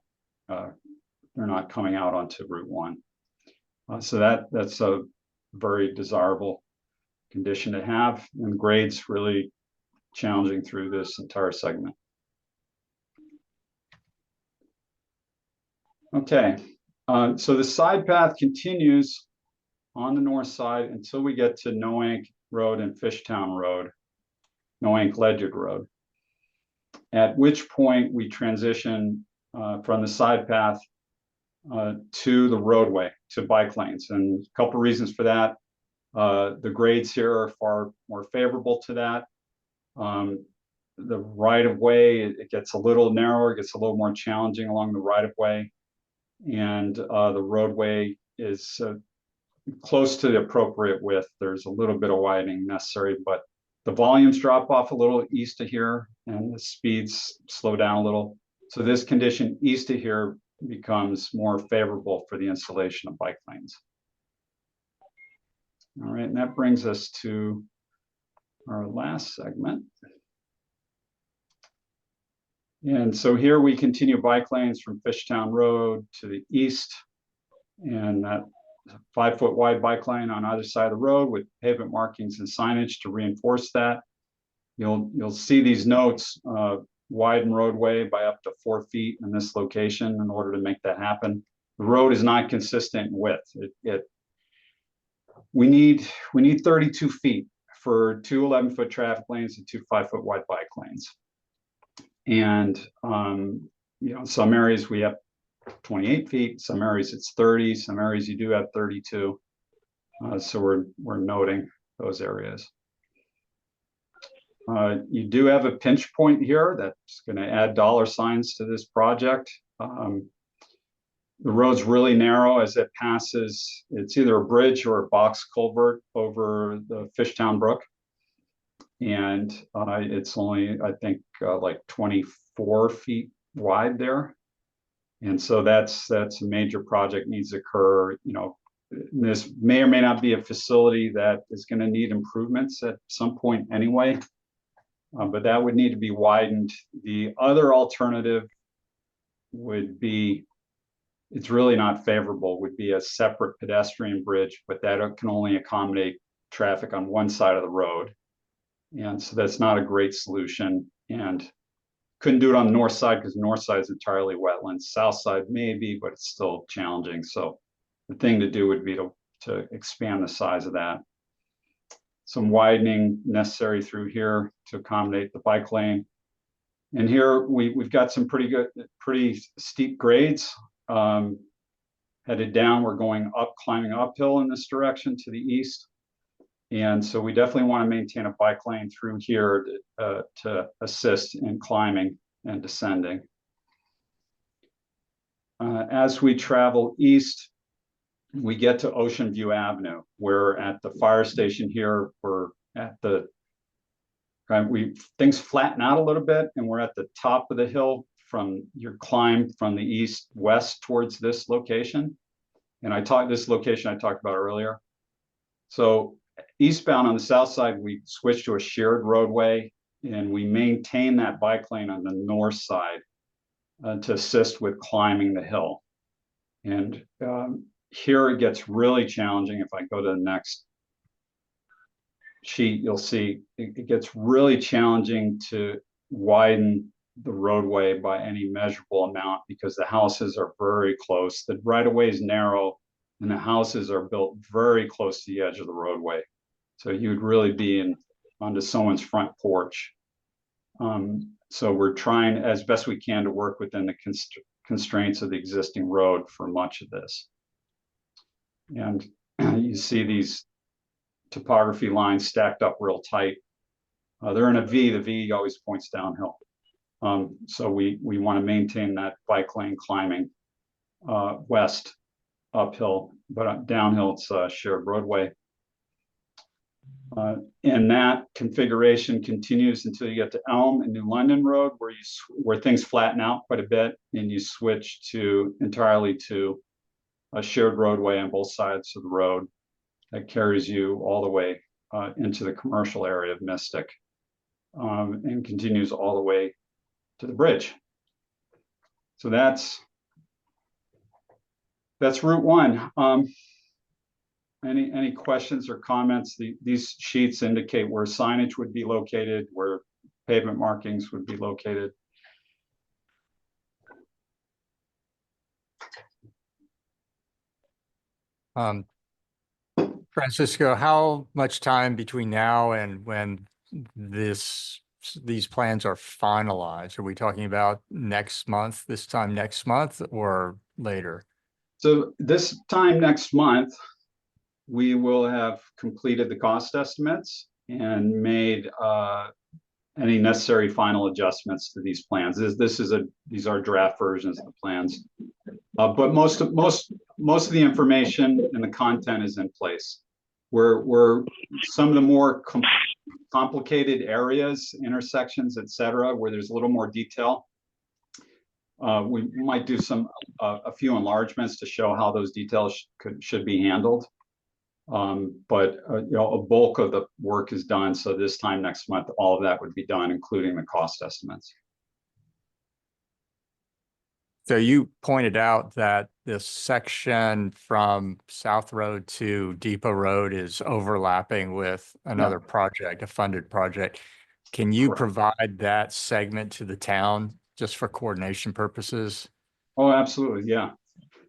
E: coming out onto Route 1. So that's a very desirable condition to have, and grades really challenging through this entire segment. Okay, so the side path continues on the north side until we get to Noank Road and Fishtown Road, Noank Ledyard Road, at which point we transition from the side path to the roadway, to bike lanes. And a couple reasons for that. The grades here are far more favorable to that. The right of way, it gets a little narrower, it gets a little more challenging along the right of way. And the roadway is close to the appropriate width. There's a little bit of widening necessary, but the volumes drop off a little east of here and the speeds slow down a little. So this condition east of here becomes more favorable for the installation of bike lanes. All right, and that brings us to our last segment. And so here we continue bike lanes from Fishtown Road to the east, and that 5-foot wide bike lane on either side of the road with pavement markings and signage to reinforce that. You'll see these notes, widen roadway by up to 4 feet in this location in order to make that happen. The road is not consistent in width. We need 32 feet for 2 11-foot traffic lanes and 2 5-foot wide bike lanes. And in some areas we have 28 feet, some areas it's 30, some areas you do have 32. So we're noting those areas. You do have a pinch point here that's going to add dollar signs to this project. The road's really narrow as it passes. It's either a bridge or a box culvert over the Fishtown Brook. And it's only, I think, like 24 feet wide there. And so that's a major project needs to occur. You know, this may or may not be a facility that is going to need improvements at some point anyway. But that would need to be widened. The other alternative would be, it's really not favorable, would be a separate pedestrian bridge, but that can only accommodate traffic on one side of the road. And so that's not a great solution, and couldn't do it on the north side because the north side is entirely wetlands. South side maybe, but it's still challenging. So the thing to do would be to expand the size of that. Some widening necessary through here to accommodate the bike lane. And here we've got some pretty steep grades. Headed down, we're going up, climbing uphill in this direction to the east. And so we definitely want to maintain a bike lane through here to assist in climbing and descending. As we travel east, we get to Ocean View Avenue. We're at the fire station here. We're at the, things flatten out a little bit, and we're at the top of the hill from your climb from the east west towards this location. And this location I talked about earlier. So eastbound on the south side, we switched to a shared roadway, and we maintain that bike lane on the north side to assist with climbing the hill. And here it gets really challenging. If I go to the next sheet, you'll see it gets really challenging to widen the roadway by any measurable amount because the houses are very close. The right-of-way is narrow, and the houses are built very close to the edge of the roadway. So you'd really be onto someone's front porch. So we're trying as best we can to work within the constraints of the existing road for much of this. And you see these topography lines stacked up real tight. They're in a V. The V always points downhill. So we want to maintain that bike lane climbing west uphill, but downhill it's a shared roadway. And that configuration continues until you get to Elm and New London Road, where things flatten out quite a bit, and you switch entirely to a shared roadway on both sides of the road that carries you all the way into the commercial area of Mystic, and continues all the way to the bridge. So that's Route 1. Any questions or comments? These sheets indicate where signage would be located, where pavement markings would be located.
D: Francisco, how much time between now and when these plans are finalized? Are we talking about next month, this time next month, or later?
E: So this time next month, we will have completed the cost estimates and made any necessary final adjustments to these plans. These are draft versions of the plans, but most of the information and the content is in place. We're some of the more complicated areas, intersections, etc., where there's a little more detail. We might do a few enlargements to show how those details should be handled. But a bulk of the work is done. So this time next month, all of that would be done, including the cost estimates.
D: So you pointed out that this section from South Road to Depot Road is overlapping with another project, a funded project. Can you provide that segment to the town just for coordination purposes?
E: Oh, absolutely. Yeah.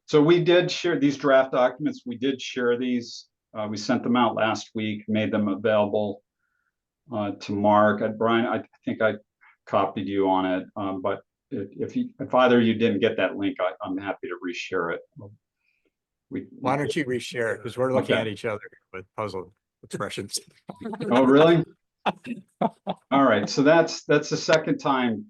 E: So we did share these draft documents. We did share these. We sent them out last week, made them available to Mark. Brian, I think I copied you on it, but if either of you didn't get that link, I'm happy to reshare it.
D: Why don't you reshare it? Because we're looking
E: Okay.
D: at each other with puzzled expressions.
E: Oh, really? All right, so that's the second time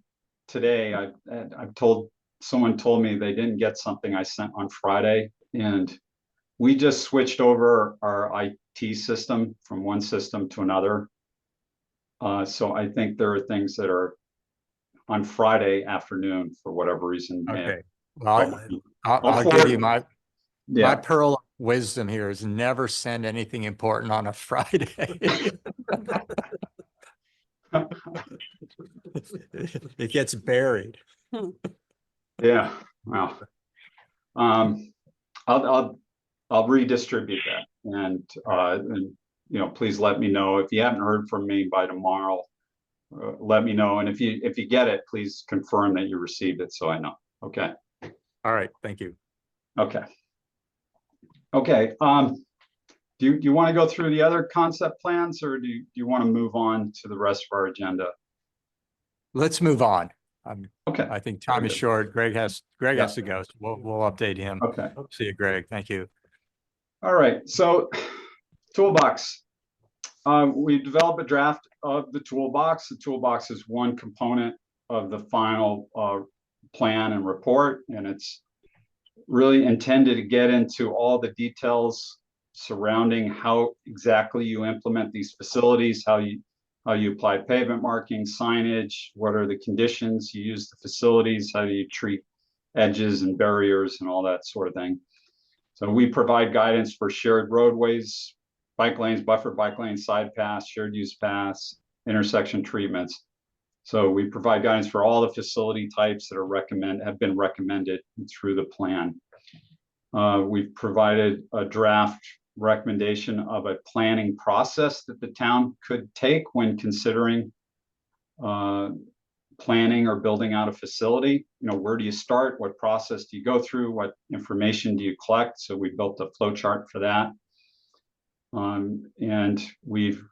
E: today. I've told, someone told me they didn't get something I sent on Friday, and we just switched over our IT system from one system to another. So I think there are things that are on Friday afternoon for whatever reason. may have-
D: Okay, well,
E: I'll
D: I'll give you
E: forward-
D: my
E: Yeah,
D: pearl of wisdom here is never send anything important on a Friday. It gets buried.
E: yeah, well. I'll redistribute that, and you know, please let me know if you haven't heard from me by tomorrow. Let me know, and if you get it, please confirm that you received it so I know. Okay.
D: All right, thank you.
E: Okay. Okay. Do you want to go through the other concept plans, or do you want to move on to the rest of our agenda?
D: Let's move on.
E: Okay.
D: I think time is
E: good.
D: short. Greg has
E: Yeah.
D: to go, so we'll update him.
E: Okay.
D: See you, Greg. Thank you.
E: All right. So, toolbox. We developed a draft of the toolbox. The toolbox is one component of the final plan and report, and it's really intended to get into all the details surrounding how exactly you implement these facilities, how you apply pavement marking, signage, what are the conditions you use the facilities, how do you treat edges and barriers and all that sort of thing. So we provide guidance for shared roadways, bike lanes, buffer bike lanes, side paths, shared use paths, intersection treatments. So we provide guidance for all the facility types that are have been recommended through the plan. We've provided a draft recommendation of a planning process that the town could take when considering planning or building out a facility. You know, where do you start? What process do you go through? What information do you collect? So we built a flow chart for that. And we've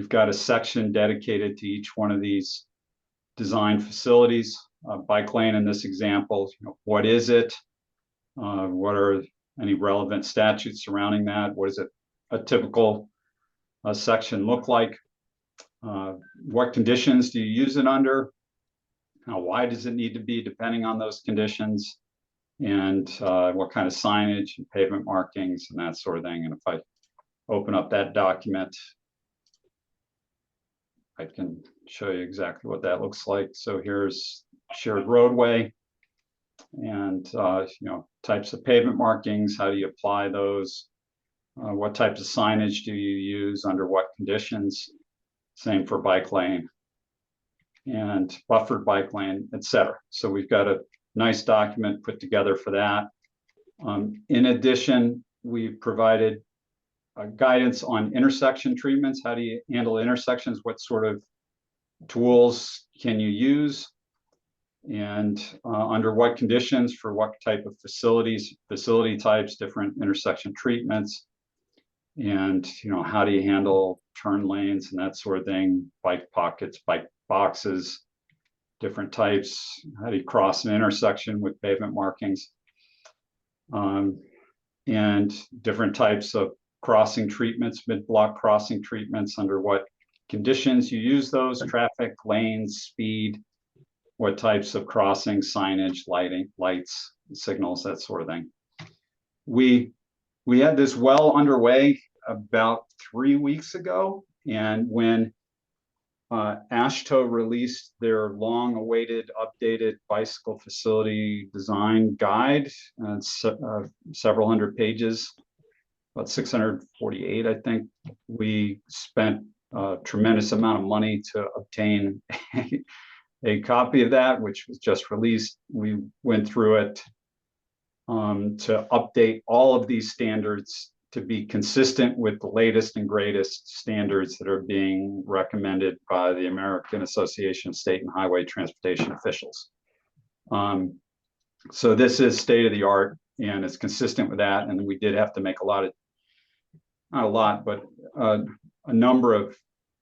E: got a section dedicated to each one of these design facilities. Bike lane in this example, you know, what is it? What are any relevant statutes surrounding that? What does a typical section look like? What conditions do you use it under? How wide does it need to be depending on those conditions? And what kind of signage and pavement markings and that sort of thing. And if I open up that document, I can show you exactly what that looks like. So here's shared roadway and you know, types of pavement markings. How do you apply those? What types of signage do you use under what conditions? Same for bike lane and buffered bike lane, etc. So we've got a nice document put together for that. In addition, we've provided guidance on intersection treatments. How do you handle intersections? What sort of tools can you use? And under what conditions for what type of facility types, different intersection treatments. And, you know, how do you handle turn lanes and that sort of thing, bike pockets, bike boxes, different types. How do you cross an intersection with pavement markings? And different types of crossing treatments, mid-block crossing treatments, under what conditions you use those, traffic, lanes, speed, what types of crossing, signage, lighting, lights, signals, that sort of thing. We had this well underway about 3 weeks ago, and when AASHTO released their long-awaited updated bicycle facility design guide, several hundred pages, about 648, I think. We spent a tremendous amount of money to obtain a copy of that, which was just released. We went through it to update all of these standards to be consistent with the latest and greatest standards that are being recommended by the American Association of State and Highway Transportation Officials. So this is state of the art and it's consistent with that. And we did have to make not a lot, but a number of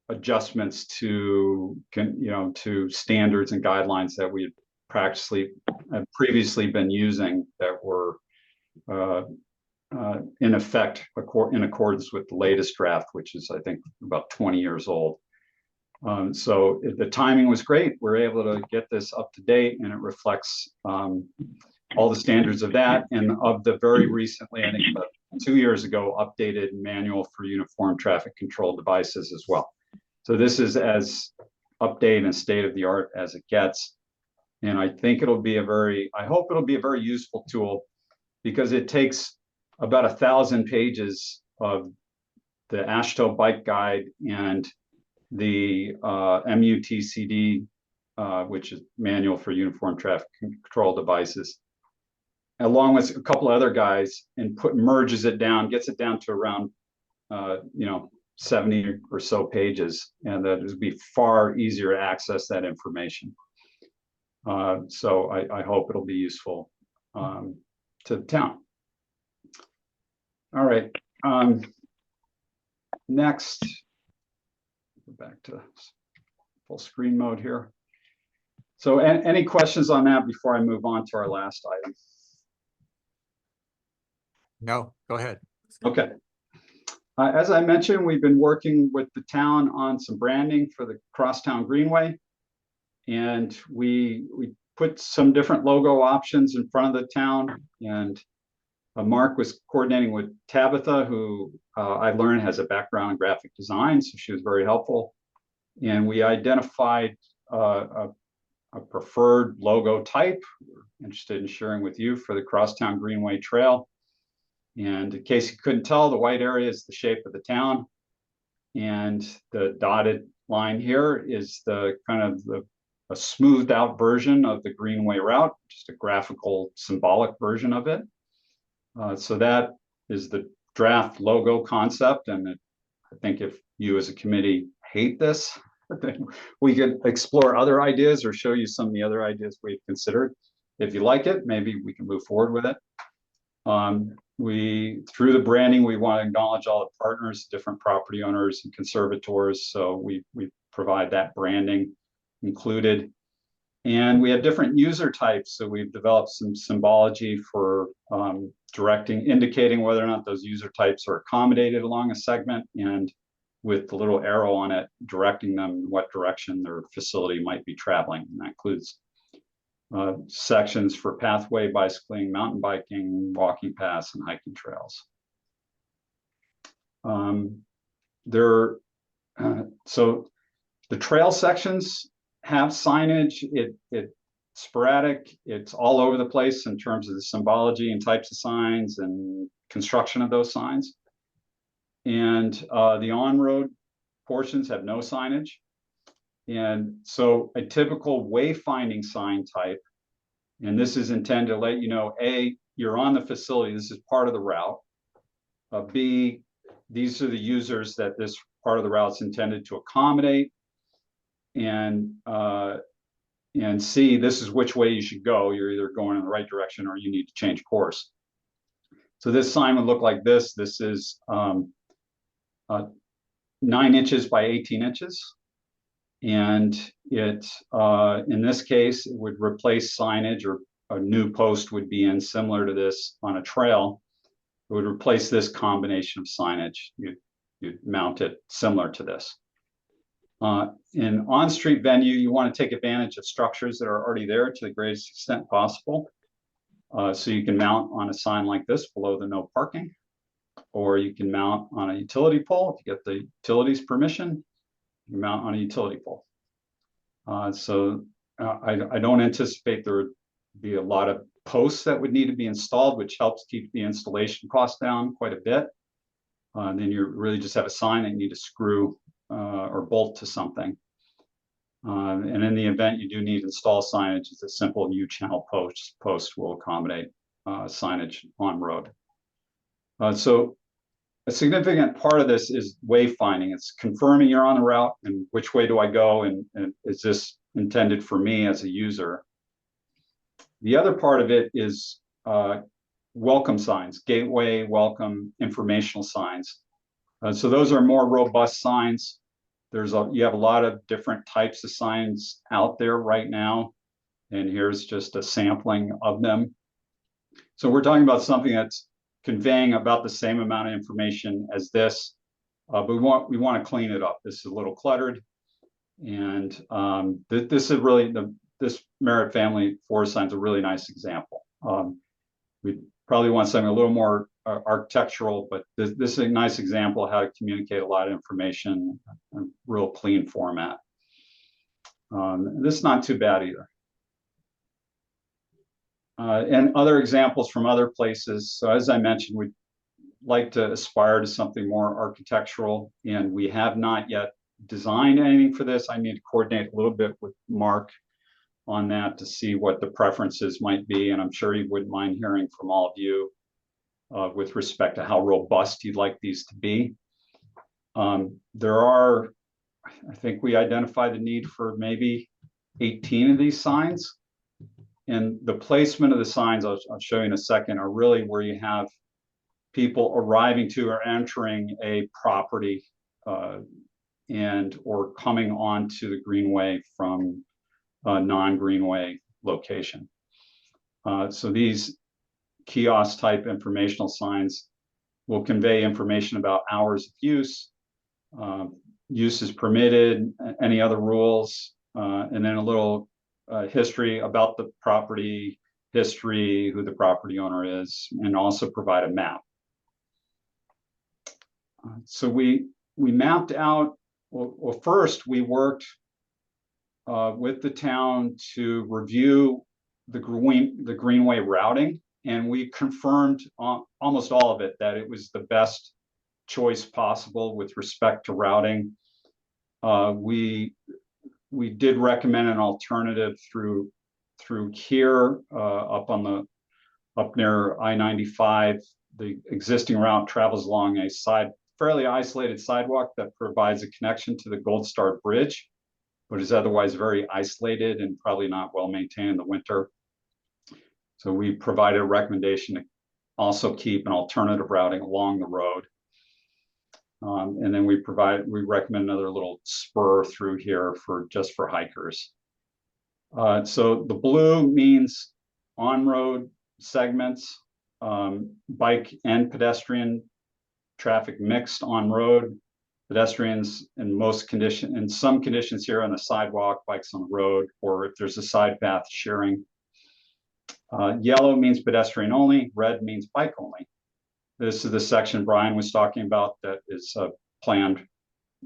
E: adjustments to, to standards and guidelines that we had previously been using that were in effect in accordance with the latest draft, which is, I think, about 20 years old. So the timing was great. We're able to get this up to date, and it reflects all the standards of that and of the very recently, I think about 2 years ago, updated manual for uniform traffic control devices as well. So this is as updated and state of the art as it gets. And I think it'll be I hope it'll be a very useful tool, because it takes about 1,000 pages of the AASHTO bike guide and the MUTCD, which is manual for uniform traffic control devices, along with a couple of other guys, and merges it down, gets it down to around 70 or so pages, and that it would be far easier to access that information. So I hope it'll be useful to the town. All right. Next, go back to full screen mode here. So any questions on that before I move on to our last item?
D: No, go ahead.
E: Okay. As I mentioned, we've been working with the town on some branding for the Crosstown Greenway. And we put some different logo options in front of the town. And Mark was coordinating with Tabitha, who I learned has a background in graphic design, so she was very helpful. And we identified a preferred logo type. We're interested in sharing with you for the Crosstown Greenway Trail. And in case you couldn't tell, the white area is the shape of the town. And the dotted line here is the kind of a smoothed out version of the Greenway route, just a graphical symbolic version of it. So that is the draft logo concept. And I think if you as a committee hate this, then we could explore other ideas or show you some of the other ideas we've considered. If you like it, maybe we can move forward with it. Through the branding, we want to acknowledge all the partners, different property owners and conservators. So we provide that branding included. And we have different user types. So we've developed some symbology for indicating whether or not those user types are accommodated along a segment, and with the little arrow on it, directing them what direction their facility might be traveling. And that includes sections for pathway bicycling, mountain biking, walking paths, and hiking trails. So the trail sections have signage. It's sporadic. It's all over the place in terms of the symbology and types of signs and construction of those signs. And the on-road portions have no signage. And so a typical wayfinding sign type, and this is intended to let you know, A, you're on the facility, this is part of the route. B, these are the users that this part of the route is intended to accommodate. And C, this is which way you should go. You're either going in the right direction or you need to change course. So this sign would look like this. This is 9 inches by 18 inches. And it, in this case, it would replace signage, or a new post would be in similar to this on a trail. It would replace this combination of signage. You'd mount it similar to this. In on-street venue, you want to take advantage of structures that are already there to the greatest extent possible. So you can mount on a sign like this below the no parking, or you can mount on a utility pole if you get the utilities permission. You mount on a utility pole. So I don't anticipate there would be a lot of posts that would need to be installed, which helps keep the installation cost down quite a bit. And then you really just have a sign that you need to screw or bolt to something. And in the event you do need to install signage, it's a simple U-channel post will accommodate signage on road. So a significant part of this is wayfinding. It's confirming you're on the route and which way do I go, and is this intended for me as a user. The other part of it is welcome signs, gateway, welcome, informational signs. So those are more robust signs. You have a lot of different types of signs out there right now, and here's just a sampling of them. So we're talking about something that's conveying about the same amount of information as this, but we want to clean it up. This is a little cluttered. And this is really this Merritt family forest sign is a really nice example. We probably want something a little more architectural, but this is a nice example of how to communicate a lot of information in a real clean format. This is not too bad either. And other examples from other places. So as I mentioned, we'd like to aspire to something more architectural, and we have not yet designed anything for this. I need to coordinate a little bit with Mark on that to see what the preferences might be, and I'm sure he wouldn't mind hearing from all of you with respect to how robust you'd like these to be. There are, I think we identified the need for maybe 18 of these signs. And the placement of the signs, I'll show you in a second, are really where you have people arriving to or entering a property and or coming onto the greenway from a non-greenway location. So these kiosk type informational signs will convey information about hours of use, uses permitted, any other rules, and then a little history about the property, history, who the property owner is, and also provide a map. So we mapped out, well, first we worked with the town to review the greenway routing, and we confirmed almost all of it that it was the best choice possible with respect to routing. We did recommend an alternative through here up near I-95. The existing route travels along a fairly isolated sidewalk that provides a connection to the Gold Star Bridge, but is otherwise very isolated and probably not well maintained in the winter. So we provided a recommendation to also keep an alternative routing along the road. And then we recommend another little spur through here just for hikers. So the blue means on-road segments, bike and pedestrian traffic mixed on road, pedestrians in some conditions here on the sidewalk, bikes on the road, or if there's a side path sharing. Yellow means pedestrian only, red means bike only. This is the section Brian was talking about that is a planned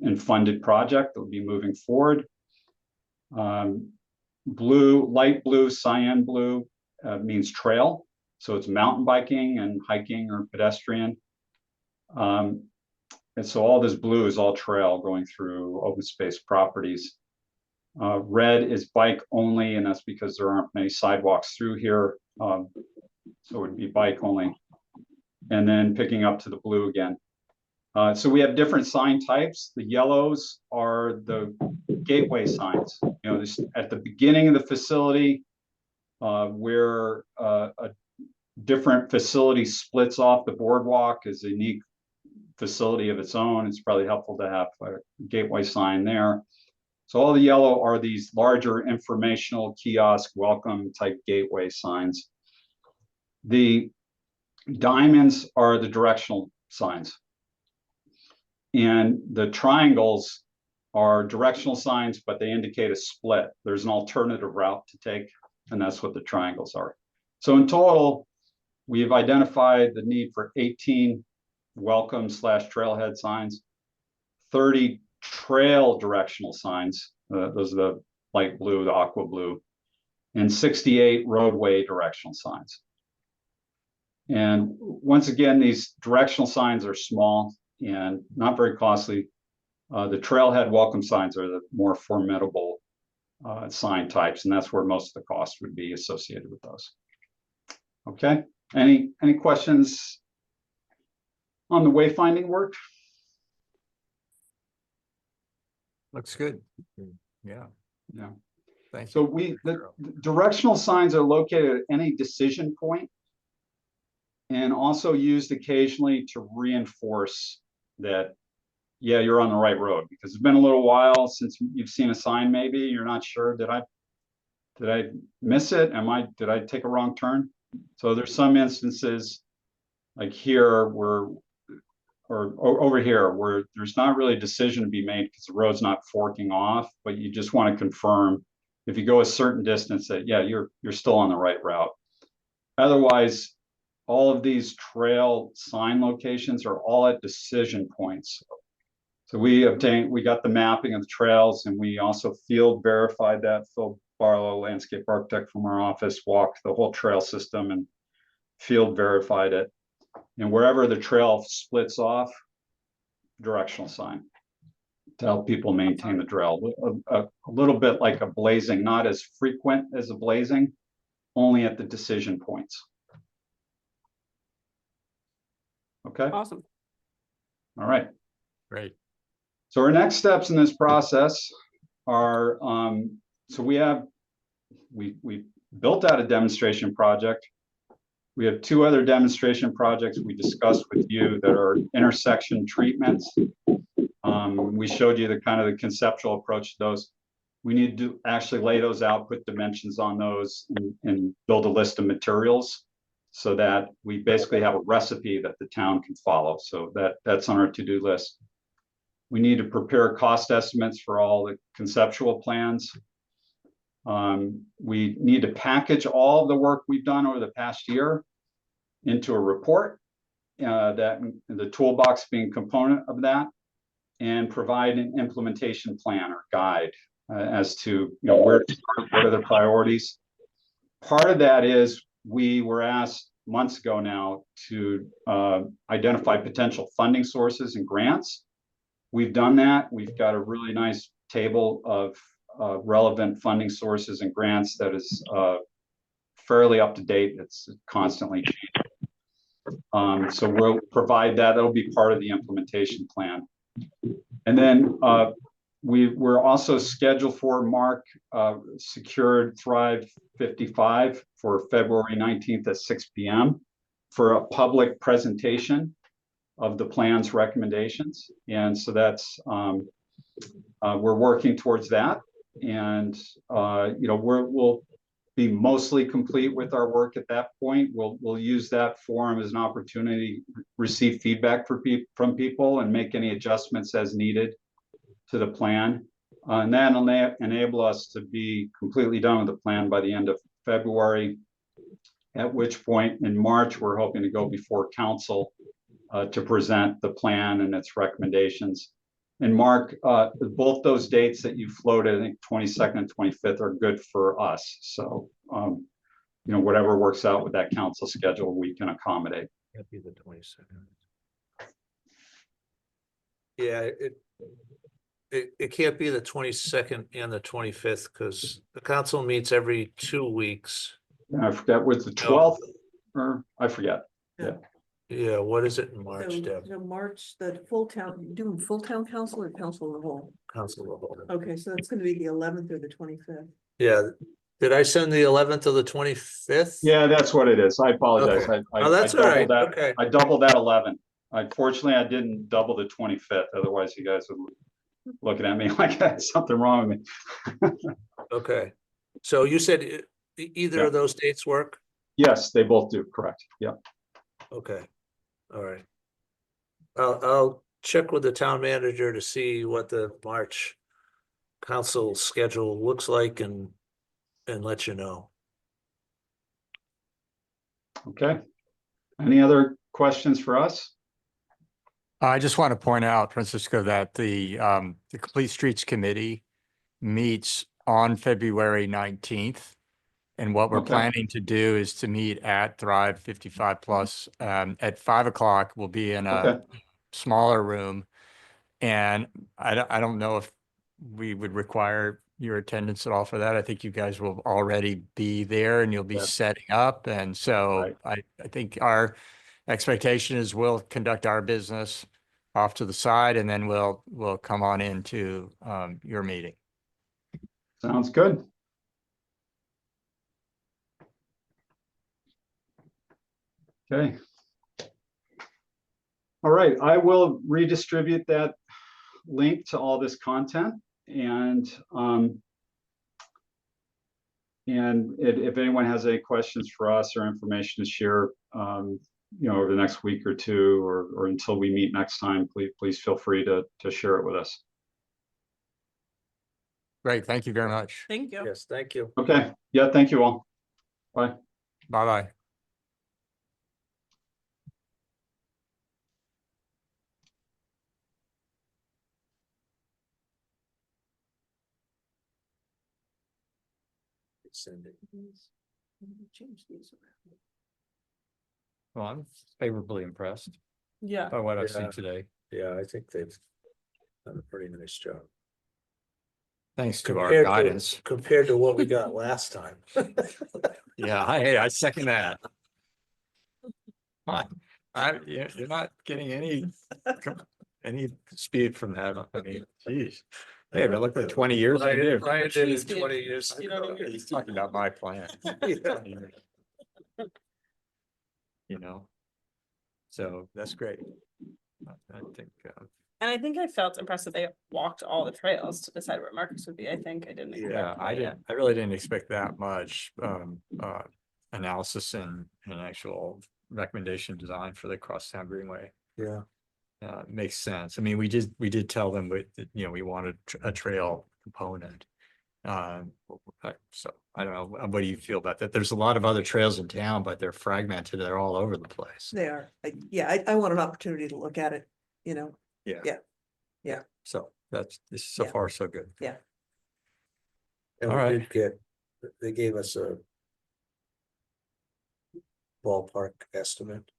E: and funded project that will be moving forward. Blue, light blue, cyan blue means trail. So it's mountain biking and hiking or pedestrian. And so all this blue is all trail going through open space properties. Red is bike only, and that's because there aren't many sidewalks through here. So it would be bike only. And then picking up to the blue again. So we have different sign types. The yellows are the gateway signs. You know, this, at the beginning of the facility, where a different facility splits off the boardwalk is a unique facility of its own. It's probably helpful to have a gateway sign there. So all the yellow are these larger informational kiosk welcome type gateway signs. The diamonds are the directional signs. And the triangles are directional signs, but they indicate a split. There's an alternative route to take, and that's what the triangles are. So in total, we've identified the need for 18 welcome / trailhead signs, 30 trail directional signs. Those are the light blue, the aqua blue, and 68 roadway directional signs. And once again, these directional signs are small and not very costly. The trailhead welcome signs are the more formidable sign types, and that's where most of the cost would be associated with those. Okay, any questions on the wayfinding work?
D: Looks good. Yeah.
E: Yeah.
D: Thank you.
E: So the directional signs are located at any decision point and also used occasionally to reinforce that, yeah, you're on the right road, because it's been a little while since you've seen a sign. Maybe you're not sure, did I miss it? Did I take a wrong turn? So there's some instances like here where over here where there's not really a decision to be made because the road's not forking off, but you just want to confirm if you go a certain distance that, yeah, you're still on the right route. Otherwise, all of these trail sign locations are all at decision points. So we got the mapping of the trails, and we also field verified that. Phil Barlow, landscape architect from our office, walked the whole trail system and field verified it. And wherever the trail splits off, directional sign to help people maintain the trail. A little bit like a blazing, not as frequent as a blazing, only at the decision points. Okay,
I: Awesome.
E: all right.
D: Great.
E: So our next steps in this process are, so we built out a demonstration project. We have 2 other demonstration projects we discussed with you that are intersection treatments. We showed you the kind of the conceptual approach to those. We need to actually lay those out, put dimensions on those, and build a list of materials so that we basically have a recipe that the town can follow. So that's on our to-do list. We need to prepare cost estimates for all the conceptual plans. We need to package all of the work we've done over the past year into a report, that the toolbox being a component of that, and provide an implementation plan or guide as to where to start, what are the priorities. Part of that is we were asked months ago now to identify potential funding sources and grants. We've done that. We've got a really nice table of relevant funding sources and grants that is fairly up to date. It's constantly changing. So we'll provide that. That'll be part of the implementation plan. And then we're also scheduled for Mark secured Thrive 55 for February 19th at 6 p.m. for a public presentation of the plan's recommendations. And so that's, we're working towards that. And, we'll be mostly complete with our work at that point. We'll use that forum as an opportunity to receive feedback from people and make any adjustments as needed to the plan. And that'll enable us to be completely done with the plan by the end of February, at which point in March, we're hoping to go before council to present the plan and its recommendations. And Mark, both those dates that you floated, I think 22nd and 25th are good for us. So, whatever works out with that council schedule, we can accommodate.
C: That'd be the 22nd. Yeah, it can't be the 22nd and the 25th because the council meets every 2 weeks.
E: I forget with the 12th, or I forget. Yeah.
C: Yeah, what is it in March,
G: So,
C: Deb?
G: so March, the full town, doing full town council or council of the whole?
C: Council of the whole.
G: Okay, so that's gonna be the 11th or the 25th.
C: Yeah, did I send the 11th or the 25th?
E: Yeah, that's what it is. I apologize.
C: Okay.
E: I
C: That's all right.
E: doubled that.
C: Okay.
E: I doubled that 11. Unfortunately, I didn't double the 25th. Otherwise, you guys would be looking at me like I had something wrong with me.
C: Okay. So you said either
E: Yeah.
C: of those dates work?
E: Yes, they both do. Correct. Yeah.
C: Okay. All right. I'll check with the town manager to see what the March council schedule looks like and let you know.
E: Okay. Any other questions for us?
D: I just want to point out, Francisco, that the Complete Streets Committee meets on February 19th. And what we're
E: Okay.
D: planning to do is to meet at Thrive 55 Plus at 5 o'clock. We'll be in a
E: Okay.
D: smaller room. And I don't know if we would require your attendance at all for that. I think you guys will already be there and you'll be
E: Yeah.
D: setting up. And so
E: Right.
D: I think our expectation is we'll conduct our business off to the side and then we'll come on into your meeting.
E: Sounds good. Okay. All right, I will redistribute that link to all this content and if anyone has any questions for us or information to share, over the next week or two, or until we meet next time, please feel free to share it with us.
D: Great, thank you very much.
I: Thank you.
C: Yes, thank you.
E: Okay, yeah, thank you all. Bye.
D: Bye-bye.
C: Send it.
G: Change these around.
D: Well, I'm favorably impressed
I: Yeah.
D: by what I've
C: Yeah.
D: seen today.
C: Yeah, I think they've done a pretty nice job.
D: Thanks to our
C: Compared to-
D: guidance.
C: Compared to what we got last time.
D: Yeah, I second that. You're not getting any speed from that. I mean, geez. Hey, but look at 20 years. ago.
C: Brian did it 20 years
I: You know what I
C: ago.
I: mean?
D: He's talking about my plan.
C: Yeah.
D: You know? So that's great. I think,
I: And I think I felt impressed that they walked all the trails to decide where Marcus would be. I think I didn't. expect
D: yeah,
I: that,
D: I really didn't expect that much, analysis and actual recommendation design for the crosstown greenway.
C: Yeah.
D: Makes sense. I mean, we did tell them, we wanted a trail component. So I don't know, what do you feel about that? There's a lot of other trails in town, but they're fragmented. They're all over the place.
G: They are, I want an opportunity to look at it,
D: So this so
G: Yeah.
D: far so good.
C: And
D: All
C: we
D: right.
C: did get, they gave us a ballpark estimate,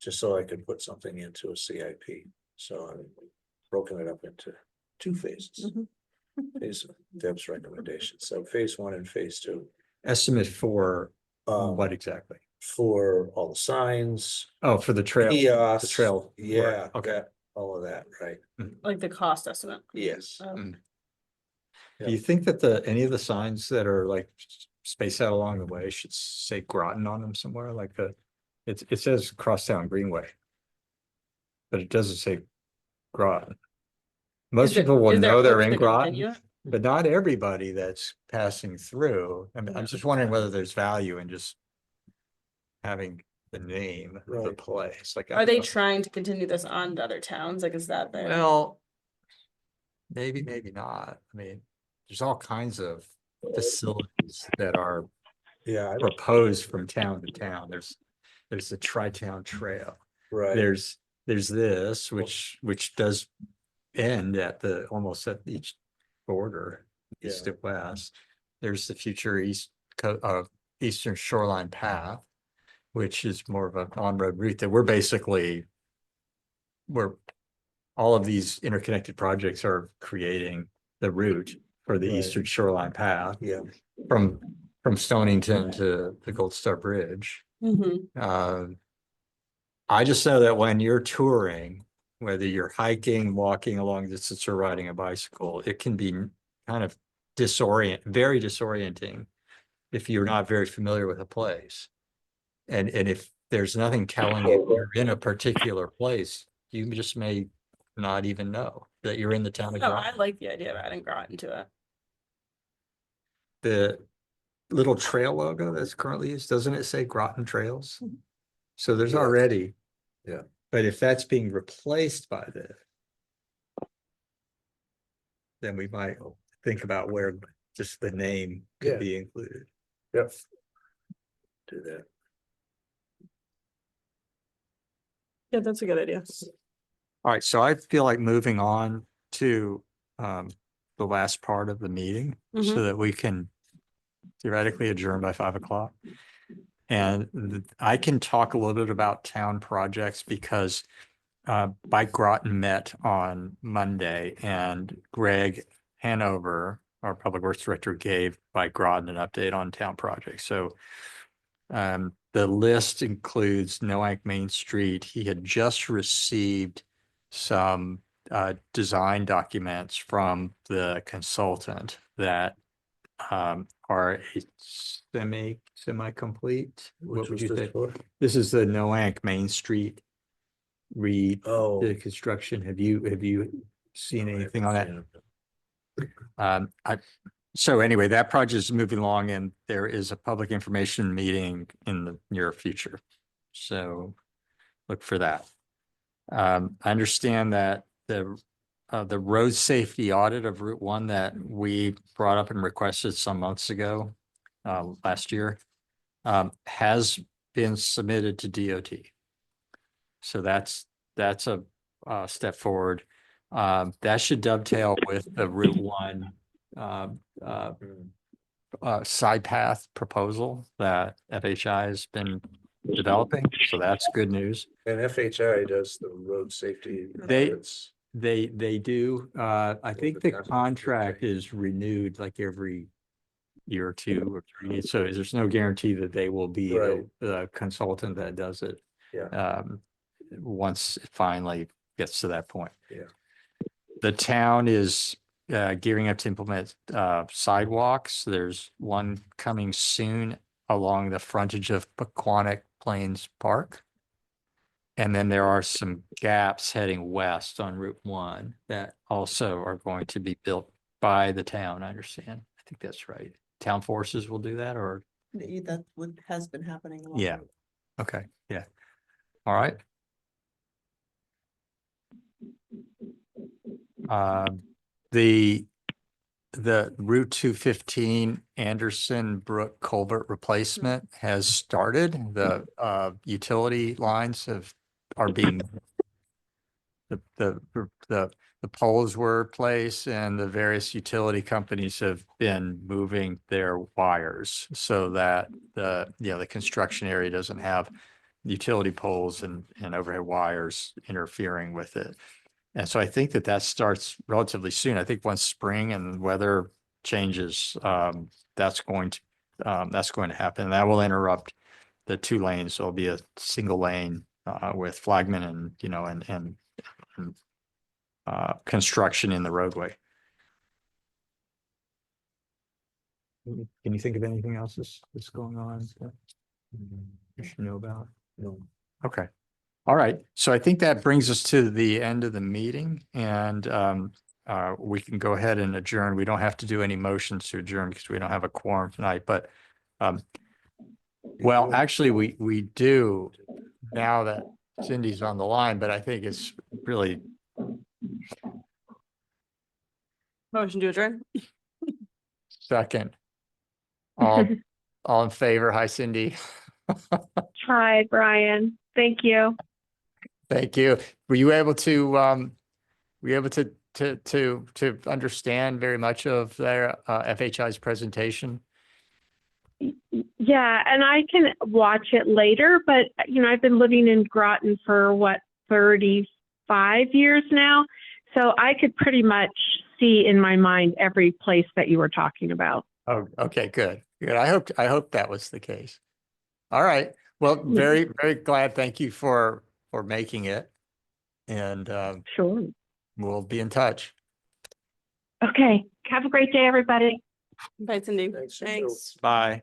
C: just so I could put something into a CIP. So I've broken it up into 2 phases.
G: Mhm.
C: Phase of Deb's recommendation. So phase 1 and phase 2.
D: Estimate for
C: Um,
D: what exactly?
C: For all the signs,
D: Oh, for the trail.
C: kiosks,
D: The trail. work.
C: yeah,
D: Okay.
C: that, all of that, right?
I: Like the cost estimate.
C: Yes.
I: Um,
D: Do you think that any of the signs that are like spaced out along the way should say Groton on them somewhere? Like it says Crosstown Greenway, but it doesn't say Groton. Most
I: is there-
D: people will
I: is there
D: know they're
I: a way
D: in
I: to
D: Groton,
I: continue it?
D: but not everybody that's passing through. I mean, I'm
I: Yeah.
D: just wondering whether there's value in just having the name of the
C: Right.
D: place. Like,
I: Are they trying to continue this on to other towns? Like, is that their?
D: well, maybe not. I mean, there's all kinds of facilities that are
C: Yeah,
D: proposed from town to town. There's the Tri-Town Trail.
C: right.
D: There's this, which does end at almost at each border, east
C: Yeah.
D: to west. There's the future Eastern Shoreline Path, which is more of an on-road route that where all of these interconnected projects are creating the route for the
C: Right.
D: Eastern Shoreline Path
C: Yeah,
D: from Stonington to the Gold Star Bridge.
I: Mhm.
D: I just know that when you're touring, whether you're hiking, walking along distance or riding a bicycle, it can be kind of very disorienting if you're not very familiar with a place. And if there's nothing telling you you're in a particular place, you just may not even know that you're in the town of
I: No, I
D: Groton.
I: like the idea of adding Groton to it.
D: The little trail logo that's currently used, doesn't it say Groton Trails? So there's
C: Yes.
D: already.
C: Yeah.
D: But if that's being replaced by this, then we might think about where just the name
C: Yeah.
D: could be included.
C: yep. Do that.
I: Yeah, that's a good idea.
D: All right, so I feel like moving on to the last part of the meeting so that we can theoretically adjourn by 5 o'clock. And I can talk a little bit about town projects because Mike Groton met on Monday and Greg Hanover, our Public Works Director, gave Mike Groton an update on town projects. So the list includes Noank Main Street. He had just received some design documents from the consultant that are a semi-complete. What would you say? This is the Noank Main Street
C: Oh.
D: the construction. Have you seen anything on that? So anyway, that project is moving along and there is a public information meeting in the near future. So look for that. I understand that the road safety audit of Route 1 that we brought up and requested some months ago, last year, has been submitted to DOT. So that's a step forward. That should dovetail with the Route 1 side path proposal that FHI has been developing. So that's good news.
C: And FHI does the road safety.
D: They-
C: audits.
D: They do. I think the
C: that's-
D: contract is renewed like every year or 2 or 3. So there's no guarantee that they will be
C: Right.
D: the consultant that does it.
C: Yeah.
D: Once it finally gets to that point.
C: Yeah.
D: The town is gearing up to implement sidewalks. There's one coming soon along the frontage of Pequannock Plains Park. And then there are some gaps heading west on Route 1 that also are going to be built by the town, I understand. I think that's right. Town forces will do that, or,
G: That has been happening.
D: Yeah. okay, yeah. All right. The Route 215 Anderson Brook culvert replacement has started. The utility lines are being the poles were placed and the various utility companies have been moving their wires so that the construction area doesn't have utility poles and overhead wires interfering with it. And so I think that starts relatively soon. I think once spring and weather changes, that's going to happen. That will interrupt the 2 lanes. There'll be a single lane with flagmen and construction in the roadway. Can you think of anything else that's going on that you should know about?
C: No.
D: Okay. All right. So I think that brings us to the end of the meeting and we can go ahead and adjourn. We don't have to do any motions to adjourn because we don't have a quorum tonight, but well, actually we do now that Cindy's on the line, but I think it's really
I: Motion to adjourn.
D: second. All in favor. Hi, Cindy.
J: Hi, Brian. Thank you.
D: Thank you. Were you able to to understand very much of their FHI's presentation?
J: Yeah, and I can watch it later, but I've been living in Groton for 35 years now. So I could pretty much see in my mind every place that you were talking about.
D: Oh, okay, good. Good. I hope that was the case. All right. Well, very, very glad. Thank you for making it. And
J: Sure.
D: we'll be in touch.
J: Okay. Have a great day, everybody.
I: Bye, Cindy.
C: Thanks.
I: Thanks.
D: Bye.